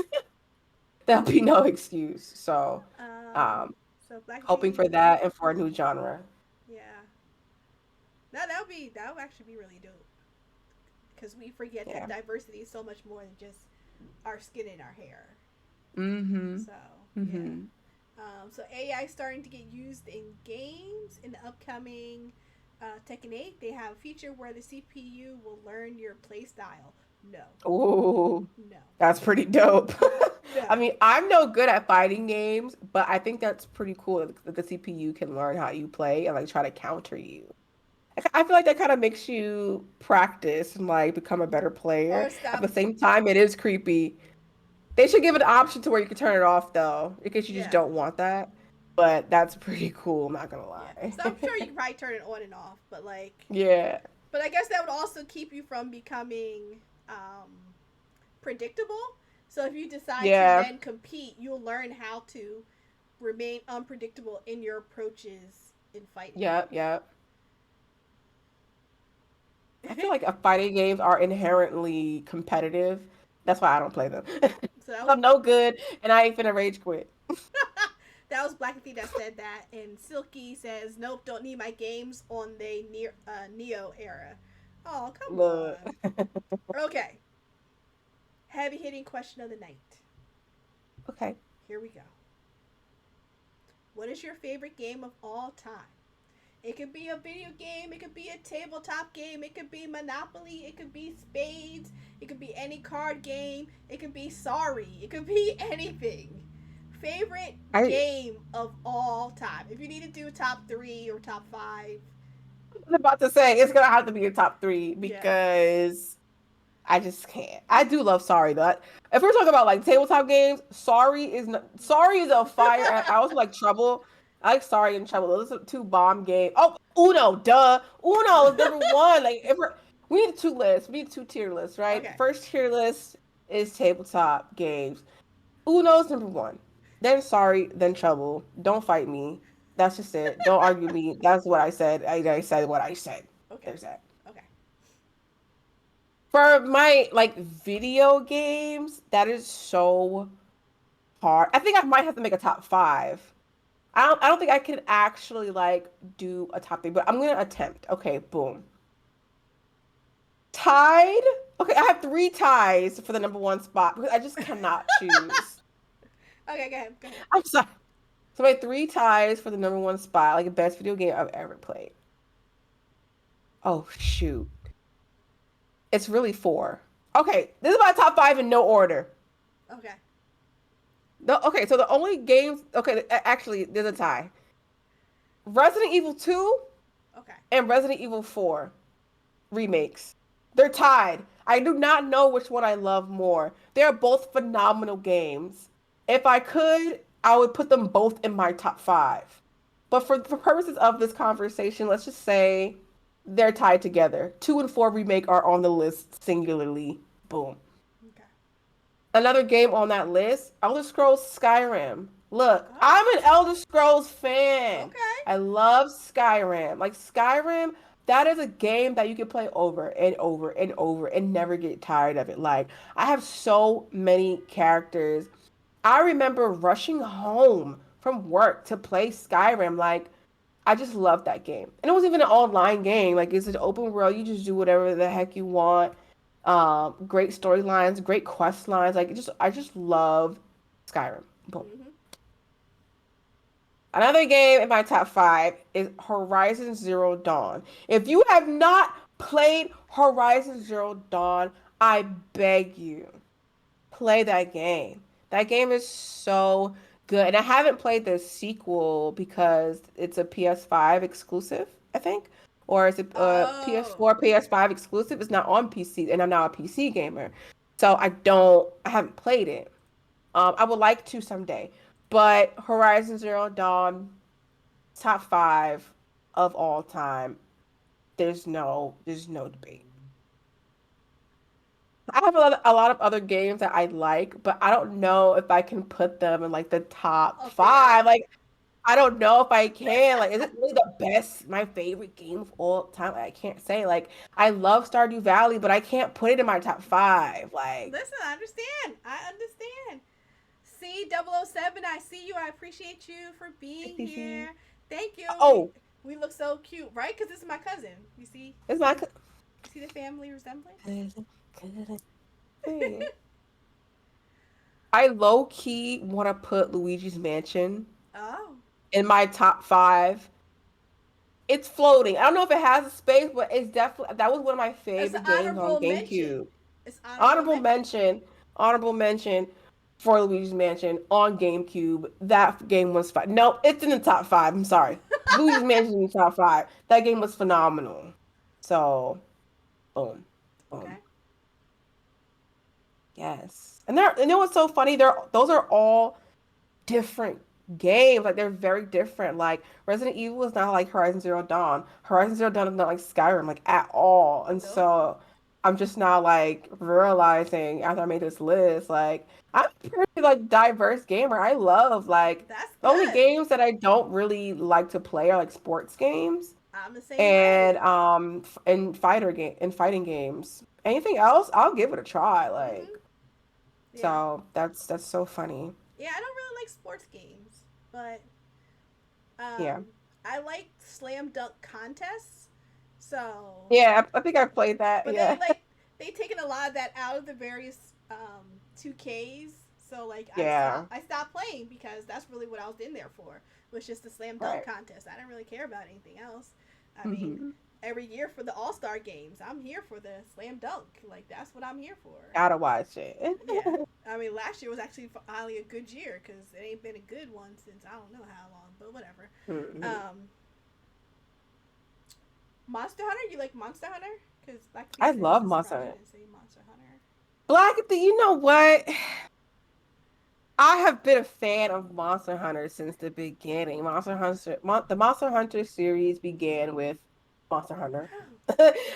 There'll be no excuse. So, Um. um, So black hoping G. for that and for a new genre. Yeah. That would actually be really dope. Because we forget that Yeah. diversity is so much more than just our skin and our hair. Mm-hmm. So yeah. Mm-hmm. So AI starting to get used in games. In the upcoming Tekken 8, they have a feature where the CPU will learn your playstyle. No, Ooh, no, that's pretty dope. no. I mean, I'm no good at fighting games, but I think that's pretty cool that the CPU can learn how you play and like try to counter you. I feel like that kind of makes you practice and like become a better Or player. At stop. the same time, it is creepy. They should give an option to where you can turn it off though, in case you just Yeah, don't want that. But that's pretty cool, I'm not gonna yeah. lie. So I'm sure you can probably turn it on and off, but like, Yeah. but I guess that would also keep you from becoming predictable. So if you decide to Yeah. then compete, you'll learn how to remain unpredictable in your approaches in fighting. Yep. Yep. I feel like fighting games are inherently competitive. That's why I don't play them. So that was I'm no good, and I ain't finna rage quit. that was Black Blackity that said that, and Silky says, "Nope, don't need my games on the Neo era." Oh, come Look. on. Okay, heavy hitting question of the night. Okay. Here we go. What is your favorite game of all time? It could be a video game, it could be a tabletop game, it could be Monopoly, it could be Spades, it could be any card game. It could be Sorry. It could be anything. Favorite I game of all time. If you need to do top 3 or top 5. was about to say it's gonna have to be a top three Yeah. because I just can't. I do love Sorry though. If we're talking about like tabletop games, Sorry is a fire. I also like Trouble. I like Sorry and Trouble. Those are two bomb games. Oh, Uno, duh. Uno is number one. Like if we need two lists. We need two tier lists, right? Okay. First tier list is tabletop games. Uno's number one. Then Sorry, then Trouble. Don't fight me. That's just it. Don't argue me. That's what I said. I said what I said. Okay. There's that. Okay. For my like video games, that is so hard. I think I might have to make a top five. I don't think I can actually like do a top three, but I'm gonna attempt. Okay, boom. Tied. Okay, I have three ties for the number one spot because I just cannot choose. Okay, go ahead. Go ahead. I'm sorry. So my three ties for the number one spot, like the best video game I've ever played. Oh shoot. It's really four. Okay, this is my top five in no order. Okay. Okay, so the only games. Okay, actually, there's a tie. Resident Evil 2 Okay. and Resident Evil 4 remakes. They're tied. I do not know which one I love more. They're both phenomenal games. If I could, I would put them both in my top five. But for purposes of this conversation, let's just say they're tied together. 2 and 4 remake are on the list singularly. Boom. Okay. Another game on that list, Elder Scrolls Skyrim. Look, Oh. I'm an Elder Scrolls fan. Okay. I love Skyrim. Like Skyrim, that is a game that you can play over and over and over and never get tired of it. Like I have so many characters. I remember rushing home from work to play Skyrim. Like I just love that game. And it wasn't even an online game. Like it's an open world. You just do whatever the heck you want. Great storylines, great quest lines. Like I just love Skyrim. Boom. Mhm. Another game in my top five is Horizon Zero Dawn. If you have not played Horizon Zero Dawn, I beg you, play that game. That game is so good. And I haven't played the sequel because it's a PS5 exclusive, I think. Or is it Oh. PS4, PS5 exclusive? It's not on PC, and I'm not a PC gamer. So I haven't played it. I would like to someday. But Horizon Zero Dawn, top five of all time. There's no debate. I have a lot of other games that I like, but I don't know if I can put them in like the top Up there. five. Like I don't know if I can. Like, is it really the best, my favorite game of all time? I can't say. Like, I love Stardew Valley, but I can't put it in my top five. Like, Listen, I understand. I understand. C007, I see you. I appreciate you for being here. Thank you. oh, We look so cute, right? Because this is my cousin. it's my. You see the family resemblance? I low key want to put Luigi's Mansion Oh. in my top five. It's floating. I don't know if it has a space, but it's definitely that was one of my It's an favorite games on honorable mention. GameCube. It's honorable Honorable mention. mention, honorable mention for Luigi's Mansion on GameCube. That game was fun. No, it's in the top five. I'm sorry. Luigi's Mansion in the top five. That game was phenomenal. So, boom, Okay. boom. Yes. And you know what's so funny? Those are all different games. Like they're very different. Like Resident Evil is not like Horizon Zero Dawn. Horizon Zero Dawn is not like Skyrim, like at all. And Nope. so I'm just now like realizing after I made this list, like I'm a pretty like diverse gamer. I love like That's the only good. games that I don't really like to play are like sports games I'm the same and way. fighting games. Anything else, I'll give it a try. Like Hmm. Yeah. so that's so funny. Yeah, I don't really like sports games, but Yeah. I like slam dunk contests. So, Yeah, I think I played that. but Yeah. they taken a lot of that out of the various 2Ks. So like Yeah. I stopped playing because that's really what I was in there for. Was just the slam dunk Right. contest. I didn't really care about anything else. I mean, Hmm. every year for the All Star games. I'm here for the slam dunk. Like that's what I'm here for. Gotta watch it. Yeah. I mean, last year was actually finally a good year because it ain't been a good one since I don't know how long, but whatever. Mhm. Um, Monster Hunter, you like Monster Hunter? Because Black Clee I said he's love a surprise you Monster. didn't say Monster Hunter. Black, you know what? I have been a fan of Monster Hunter since the beginning. The Monster Hunter series began with Monster Hunter,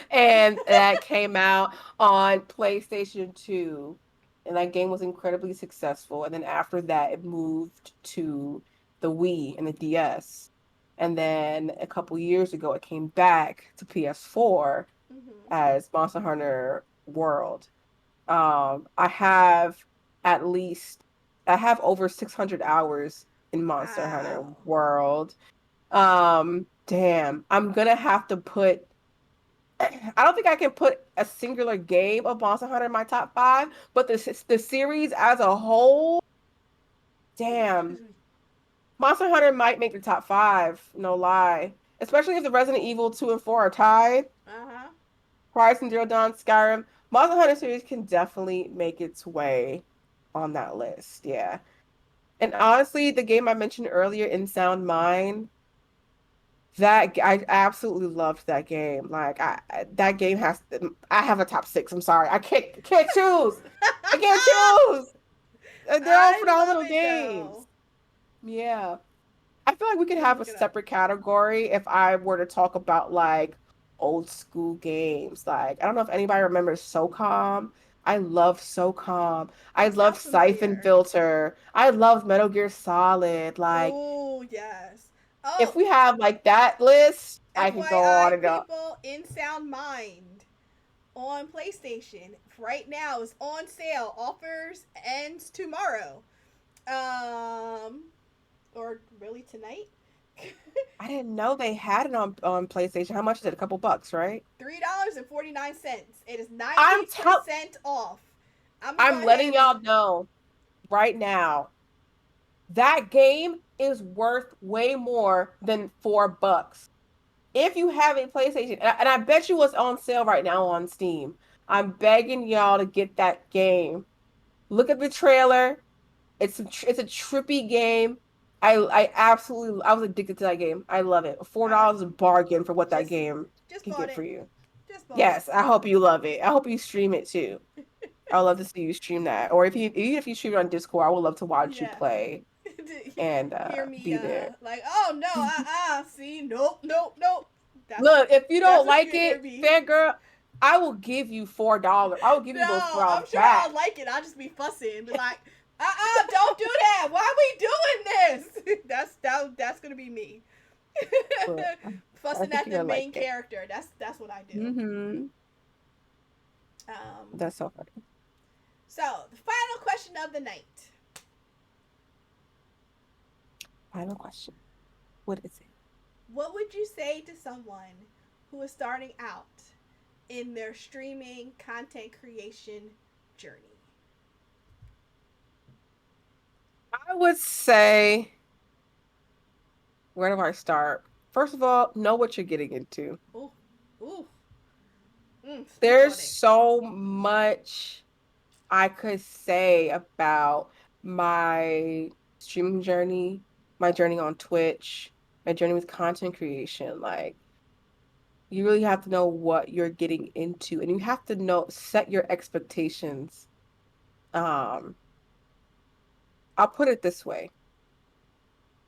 and that came out on PlayStation 2, and that game was incredibly successful. And then after that, it moved to the Wii and the DS, and then a couple years ago, it came back to PS4 Mm-hmm. as Monster Hunter World. I have at least I have over 600 hours in Monster Hunter Wow. World. Damn, I'm gonna have to put. I don't think I can put a singular game of Monster Hunter in my top five, but the series as a whole, damn, Monster Hunter might make the top five. No lie, especially if the Resident Evil 2 and 4 are tied. Uh huh. Horizon Zero Dawn, Skyrim, Monster Hunter series can definitely make its way on that list. Yeah. And honestly, the game I mentioned earlier, In Sound Mind, that I absolutely loved that game. Like that game has I have a top six. I'm sorry. I can't choose. I can't choose. They're all I love phenomenal it games. though. Yeah. I feel like we could Let me have a look it up. separate category if I were to talk about like old school games. Like, I don't know if anybody remembers SOCOM. I love SOCOM. I That love sounds Siphon familiar. Filter. I love Metal Gear Solid. Like, Oh yes. if Oh, we have like that list, I could go on FYI, and on. people, In Sound Mind on PlayStation right now is on sale. Offers ends tomorrow. Um, or really tonight. I didn't know they had it on PlayStation. How much is it? A couple bucks, right? $3.49. It is I'm tell 90% off. I'm gonna go I'm ahead letting and y'all know right now. That game is worth way more than $4. If you have a PlayStation, and I bet you it's on sale right now on Steam, I'm begging y'all to get that game. Look at the trailer. It's a trippy game. I absolutely I was addicted to that game. I love it. I $4 is a bargain for what that just game just can bought get it. for you. Just bought it. Yes, I hope you love it. I hope you stream it too. I would love to see you stream that. Or if you even if you stream it on Discord, I would love to watch you Yeah. play and Hear me be there. like, oh no, see, nope, nope, nope. That's Look, if you that's don't what you like can hear it, me. fangirl, I will give you $4. I will give you those No, $4 I'm sure I'll back. like it. I'll just be fussing and be like, don't do that. Why are we doing this? That's gonna be me. But I Fussing think at you're the gonna like main it. character. That's what I do. Mm-hmm. Um, That's so funny. so the final question of the night. Final question. What is it? What would you say to someone who is starting out in their streaming content creation journey? I would say, where do I start? First of all, know what you're getting into. Ooh, ooh, speak There's on it. so much I could say about my streaming journey, my journey on Twitch, my journey with content creation. Like, you really have to know what you're getting into, and you have to know, set your expectations. Um, I'll put it this way.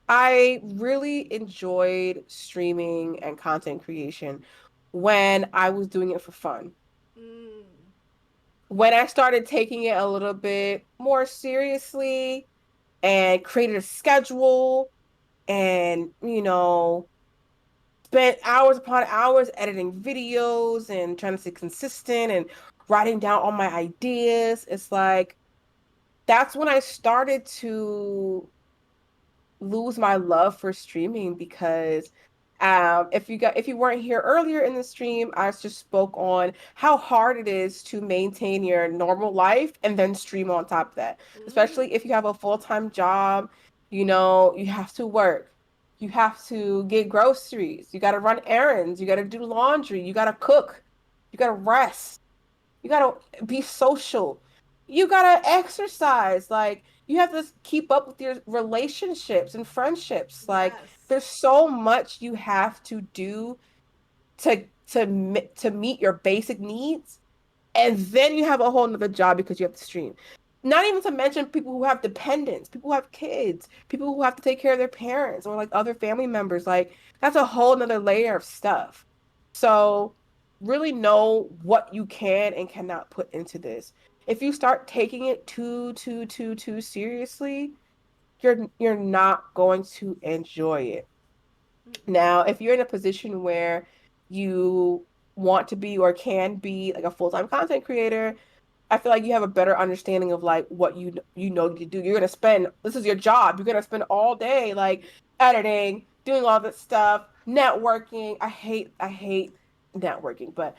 I really enjoyed streaming and content creation when I was doing it for fun. Mm, When I started taking it a little bit more seriously and created a schedule and, spent hours upon hours editing videos and trying to stay consistent and writing down all my ideas, it's like that's when I started to lose my love for streaming because if you weren't here earlier in the stream, I just spoke on how hard it is to maintain your normal life and then stream on top of that. mm, Especially if you have a full-time job, you have to work. You have to get groceries. You got to run errands. You got to do laundry. You got to cook. You got to rest. You got to be social. You got to exercise. Like, you have to keep up with your relationships and friendships. Like, Yes. there's so much you have to do to meet your basic needs, and then you have a whole nother job because you have to stream. Not even to mention people who have dependents, people who have kids, people who have to take care of their parents or like other family members. Like, that's a whole nother layer of stuff. So really know what you can and cannot put into this. If you start taking it too seriously, you're not going to enjoy it. Mm-mm. Now, if you're in a position where you want to be or can be like a full-time content creator, I feel like you have a better understanding of like what you know you do. You're gonna spend, this is your job. You're gonna spend all day like editing, doing all this stuff, networking. I hate networking, but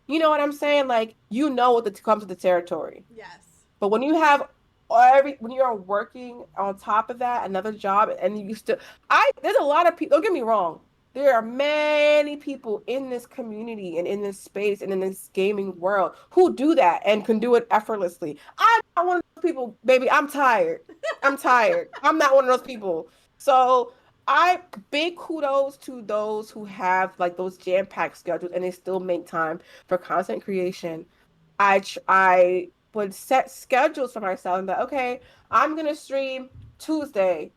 you know what I'm saying? Like, you know what comes with the territory. Yes. But when you have when you're working on top of that, another job, and you still, there's a lot of people, don't get me wrong. There are many people in this community and in this space and in this gaming world who do that and can do it effortlessly. I'm not one of those people, baby. I'm tired. I'm tired. I'm not one of those people. So I big kudos to those who have like those jam-packed schedules and they still make time for content creation. I would set schedules for myself and be like, okay, I'm gonna stream Tuesday,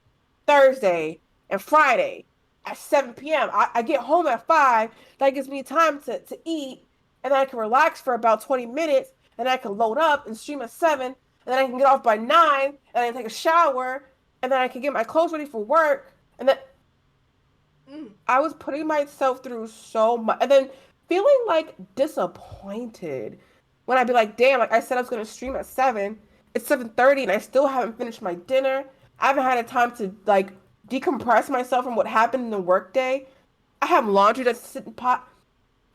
Thursday, and Friday at 7 p.m. I get home at 5. That gives me time to eat, and then I can relax for about 20 minutes, and I can load up and stream at 7, and then I can get off by 9, and then take a shower, and then I can get my clothes ready for work, and then Mm. I was putting myself through so much, and then feeling like disappointed when I'd be like, "Damn!" Like, I said I was gonna stream at 7. It's 7:30, and I still haven't finished my dinner. I haven't had a time to like decompress myself from what happened in the workday. I have laundry that's sitting pot.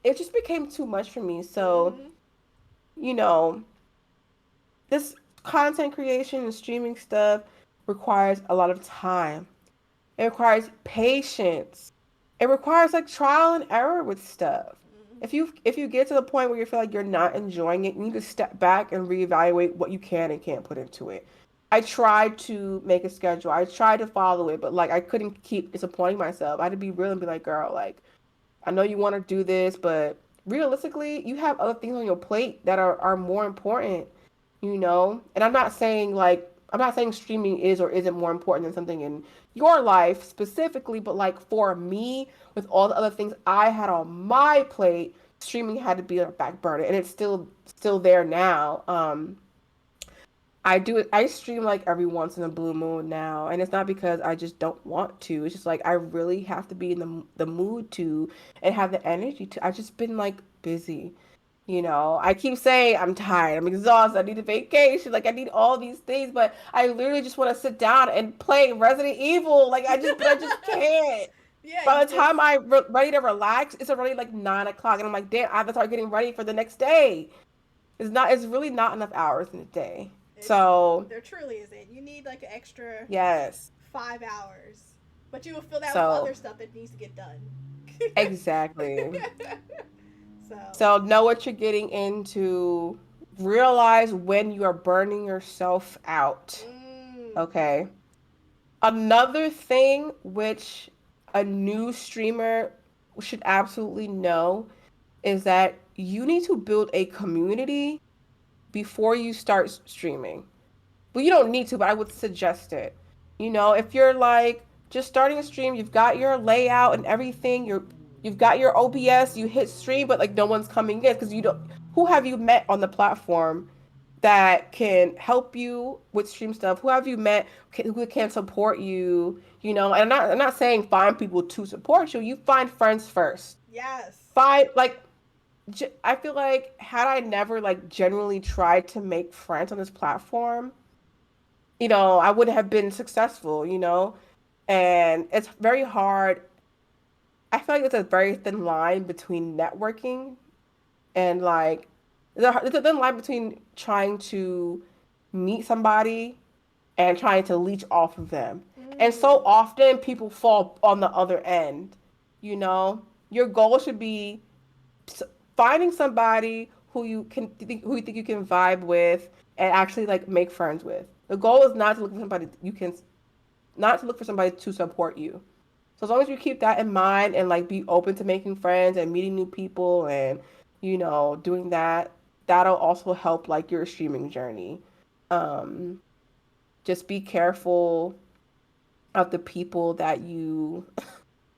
It just became too much for me. So, Mm-hmm. you know, this content creation and streaming stuff requires a lot of time. It requires patience. It requires like trial and error with stuff. Mm-hmm. If you get to the point where you feel like you're not enjoying it, you need to step back and reevaluate what you can and can't put into it. I tried to make a schedule. I tried to follow it, but like I couldn't keep disappointing myself. I had to be real and be like, girl, like I know you want to do this, but realistically, you have other things on your plate that are more important, you know? And I'm not saying streaming is or isn't more important than something in your life specifically, but like for me, with all the other things I had on my plate, streaming had to be on a back burner, and it's still there now. I stream like every once in a blue moon now, and it's not because I just don't want to. It's just like I really have to be in the mood to and have the energy to. I've just been like busy. You know, I keep saying I'm tired, I'm exhausted, I need a vacation, like I need all these things, but I literally just want to sit down and play Resident Evil. But I just can't. Yeah, you By the just time ready to relax, it's already like 9 o'clock, and I'm like, damn, I have to start getting ready for the next day. It's really not enough hours in a day. it's So there truly isn't. You need like an extra yes. 5 hours, but you will fill that with So other stuff that needs to get done. exactly. So, So know what you're getting into. Realize when you are burning yourself out. mm, Okay. Another thing which a new streamer should absolutely know is that you need to build a community before you start streaming. Well, you don't need to, but I would suggest it. You know, if you're like just starting a stream, you've got your layout and everything, you've got your OBS, you hit stream, but like no one's coming in because you don't. Who have you met on the platform that can help you with stream stuff? Who have you met who can support you? You know, and I'm not saying find people to support you. You find friends first. yes. Find like I feel like had I never like genuinely tried to make friends on this platform, I wouldn't have been successful, And it's very hard. I feel like it's a very thin line between networking and like there's a thin line between trying to meet somebody and trying to leech off of them. And so often people fall on the other end, you know? Your goal should be finding somebody who you think you can vibe with and actually like make friends with. The goal is not to look for somebody you can not to look for somebody to support you. So as long as you keep that in mind and like be open to making friends and meeting new people and doing that, that'll also help like your streaming journey. Um, just be careful of the people that you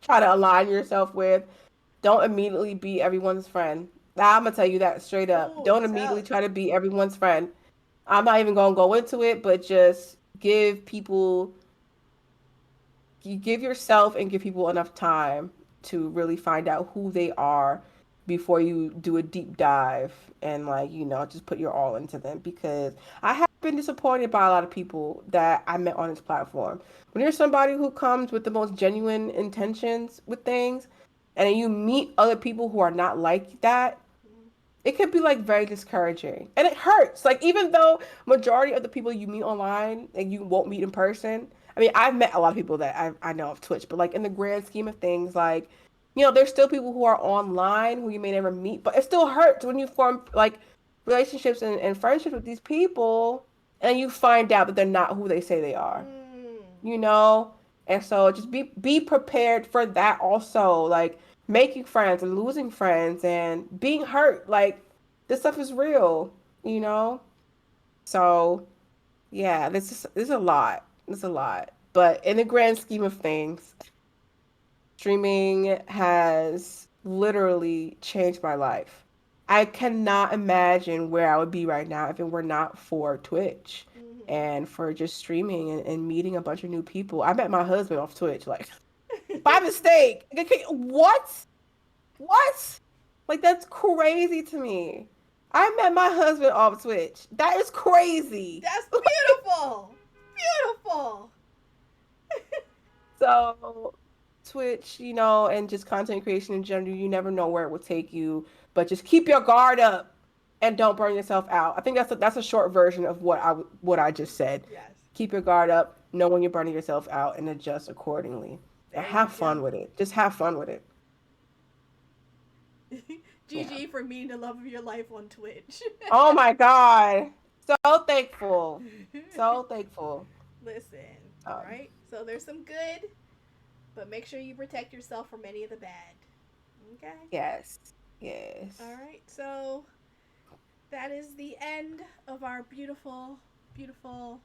try to align yourself with. Don't immediately be everyone's friend. I'm gonna tell you that straight up. Oh, Don't immediately tell. try to be everyone's friend. I'm not even gonna go into it, but just you give yourself and give people enough time to really find out who they are before you do a deep dive and like just put your all into them, because I have been disappointed by a lot of people that I met on this platform. When you're somebody who comes with the most genuine intentions with things and then you meet other people who are not like that, it could be like very discouraging and it hurts. Like, even though majority of the people you meet online and you won't meet in person, I mean, I've met a lot of people that I know of Twitch, but like in the grand scheme of things, like, there's still people who are online who you may never meet, but it still hurts when you form like relationships and friendships with these people and you find out that they're not who they say they are, Mm. you know? And so just be prepared for that also. Like, making friends and losing friends and being hurt. Like, this stuff is real, you know? So yeah, this is a lot. It's a lot. But in the grand scheme of things, streaming has literally changed my life. I cannot imagine where I would be right now if it were not for Twitch Mm-hmm. and for just streaming and meeting a bunch of new people. I met my husband off Twitch, like, by mistake. What? What? Like, that's crazy to me. I met my husband off Twitch. That is crazy. That's beautiful. Beautiful. So, Twitch, and just content creation in general, you never know where it will take you, but just keep your guard up and don't burn yourself out. I think that's a short version of what I just said. Yes. Keep your guard up, know when you're burning yourself out, and adjust accordingly. And There you have fun go. with it. Just have fun with it. Yeah. GG for meeting the love of your life on Twitch. Oh my God. So thankful. So thankful. Listen, all Um, right? So there's some good, but make sure you protect yourself from any of the bad. Okay? yes. Yes. All right. So that is the end of our beautiful, beautiful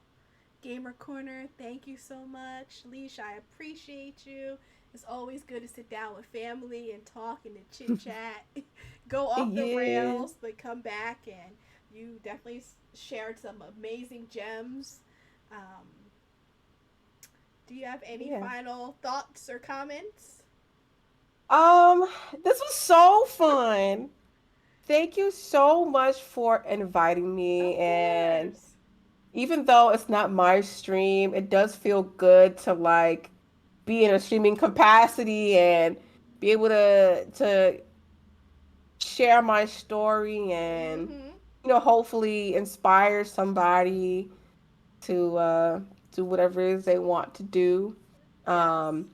gamer corner. Thank you so much, Leash. I appreciate you. It's always good to sit down with family and talk and to chit chat, go off the Yes. rails, but come back and you definitely shared some amazing gems. Um, do you have any Yeah. final thoughts or comments? Um, this was so fun. Thank you so much for inviting me. Of And course. even though it's not my stream, it does feel good to like be in a streaming capacity and be able to share my story and Mm-hmm. hopefully inspire somebody to do whatever it is they want to do. Yes. Um,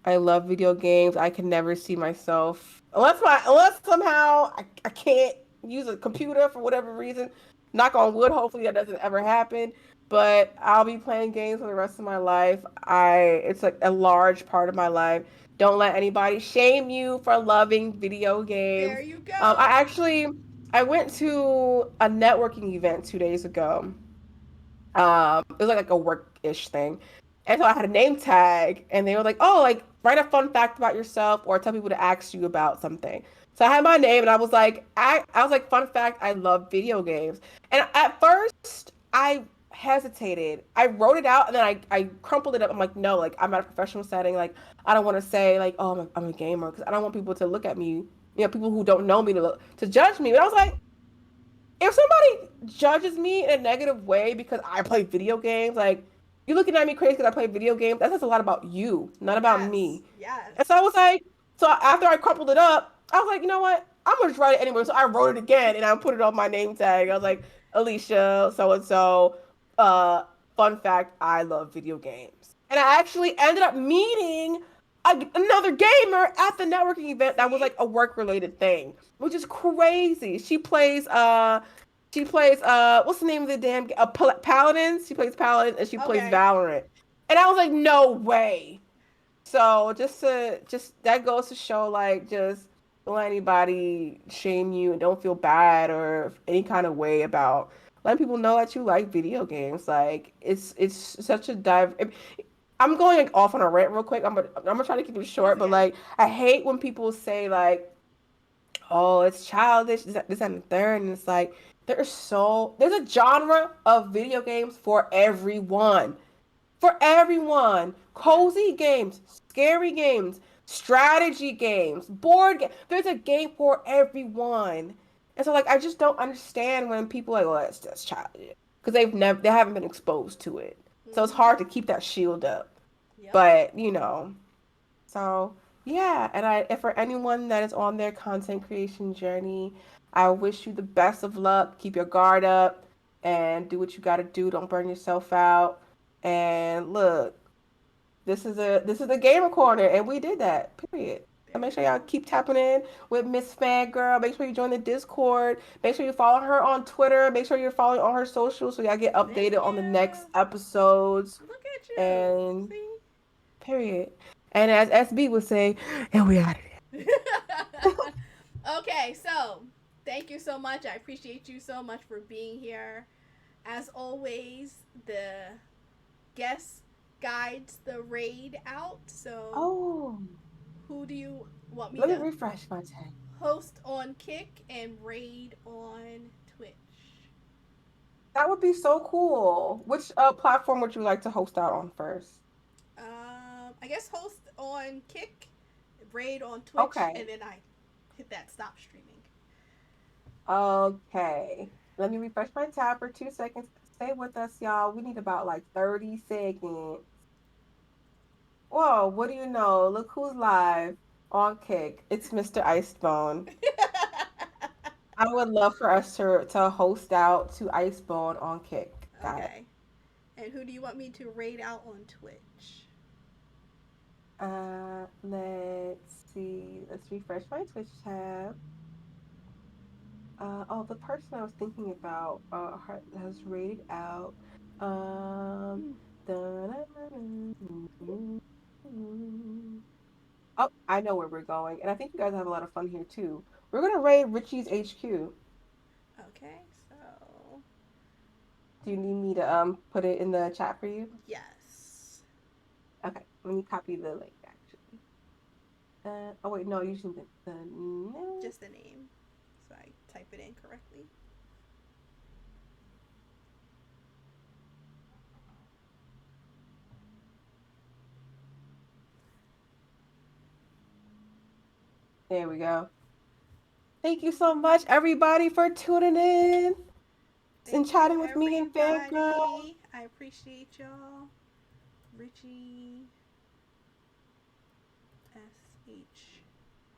I love video games. I can never see myself unless somehow I can't use a computer for whatever reason. Knock on wood, hopefully that doesn't ever happen. But I'll be playing games for the rest of my life. It's like a large part of my life. Don't let anybody shame you for loving video There games. you I go. actually I went to a networking event 2 days ago. It was like a work-ish thing. And so I had a name tag and they were like, "Oh, like write a fun fact about yourself or tell people to ask you about something." So I had my name and I was like, "Fun fact, I love video games." And at first I hesitated. I wrote it out and then I crumpled it up. I'm like, "No, like I'm at a professional setting. Like I don't want to say like, oh, I'm a gamer because I don't want people to look at me, people who don't know me to judge me." But I was like, if somebody judges me in a negative way because I play video games, like you looking at me crazy because I play video games, that says a lot about you, not about Yes. me. And Yes. so I was like, so after I crumpled it up, I was like, you know what? I'm gonna just write it anyway. So I wrote it again and I put it on my name tag. I was like, Alicia, so and so. Uh, Fun fact, I love video games. And I actually ended up meeting another gamer at the networking event that was like a work related thing, which is crazy. She plays what's the name of the damn Paladins? She plays Paladin and she plays Okay. Valorant. And I was like, no way. So just that goes to show like just don't let anybody shame you and don't feel bad or any kind of way about letting people know that you like video games. Like it's such a dive. I'm going like, off on a rant real quick. I'm gonna try to keep it That's short, but okay. like I hate when people say like, "Oh, it's childish," this and the third, and it's like there's a genre of video games for everyone. For everyone, Yes. cozy games, scary games, strategy games, board game. There's a game for everyone. And so like I just don't understand when people are like, well, that's childish because they haven't been exposed to it. So it's hard to Mhm. keep that shield up. Yep. But so yeah, and if for anyone that is on their content creation journey, I wish you the best of luck. Keep your guard up and do what you got to do. Don't burn yourself out. And look, this is a gamer corner, and we did that. Period. There And make we sure y'all go. keep tapping in with Miss Fangirl. Make sure you join the Discord. Make sure you follow her on Twitter. Make sure you're following all her socials so y'all get Thank updated on the next you. episodes. Look at you. And See? period. And as SB would say, and we out of Okay, so thank you so much. I appreciate you so much for being here. As always, the guest guides the raid out. So, Oh, who do you want me let me to refresh my tag. host on Kick and raid on Twitch? That would be so cool. Which platform would you like to host out on first? I guess host on Kick, raid on Twitch, Okay. and then I hit that stop streaming. Okay. Let me refresh my tab for 2 seconds. Stay with us, y'all. We need about like 30 seconds. Whoa, what do you know? Look who's live on Kick. It's Mr. Icebone. I would love for us to host out to Icebone on Kick. Got it. Okay. And who do you want me to raid out on Twitch? Let's see. Let's refresh my Twitch tab. Oh, the person I was thinking about has rated out. Um, oh, I know where we're going, and I think you guys have a lot of fun here too. We're gonna raid Richie's HQ. Okay, so Do you need me to put it in the chat for you? yes. Okay, let me copy the link actually. Oh wait, no, using the no. Just the name. So I type it in correctly. There we go. Thank you so much, everybody, for tuning in and Thank you, chatting with me and Fangirl. everybody. I appreciate y'all. Richie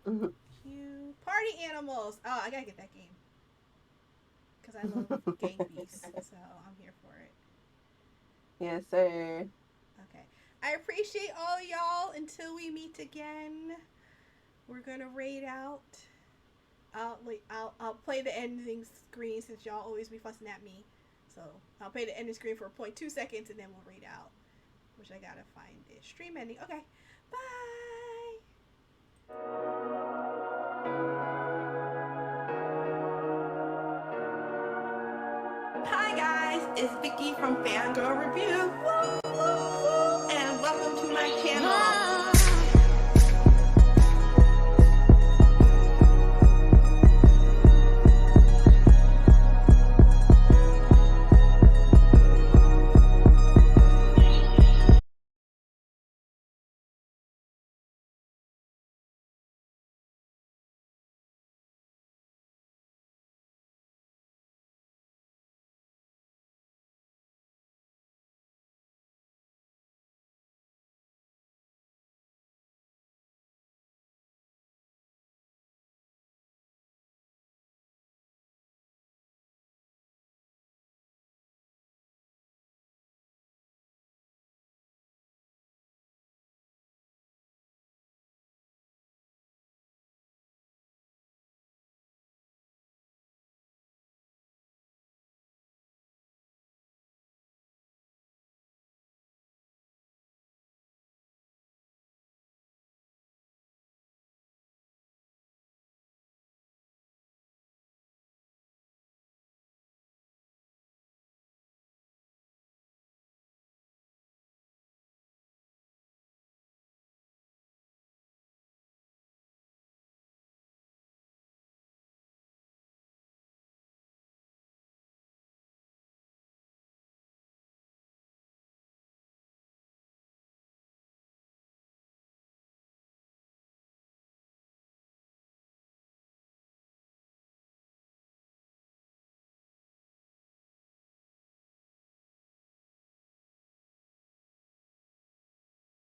Mhm. SHQ. Party Animals. Oh, I gotta get that game. Because I love Gang Beasts. So I'm here for it. Yes, sir. Okay. I appreciate all y'all. Until we meet again, we're gonna raid out. I'll play the ending screen since y'all always be fussing at me. So I'll play the ending screen for 0.2 seconds and then we'll raid out. Which I gotta find the stream ending. Okay. Bye. Hi guys, it's Vicky from Fangirl Review. Woo!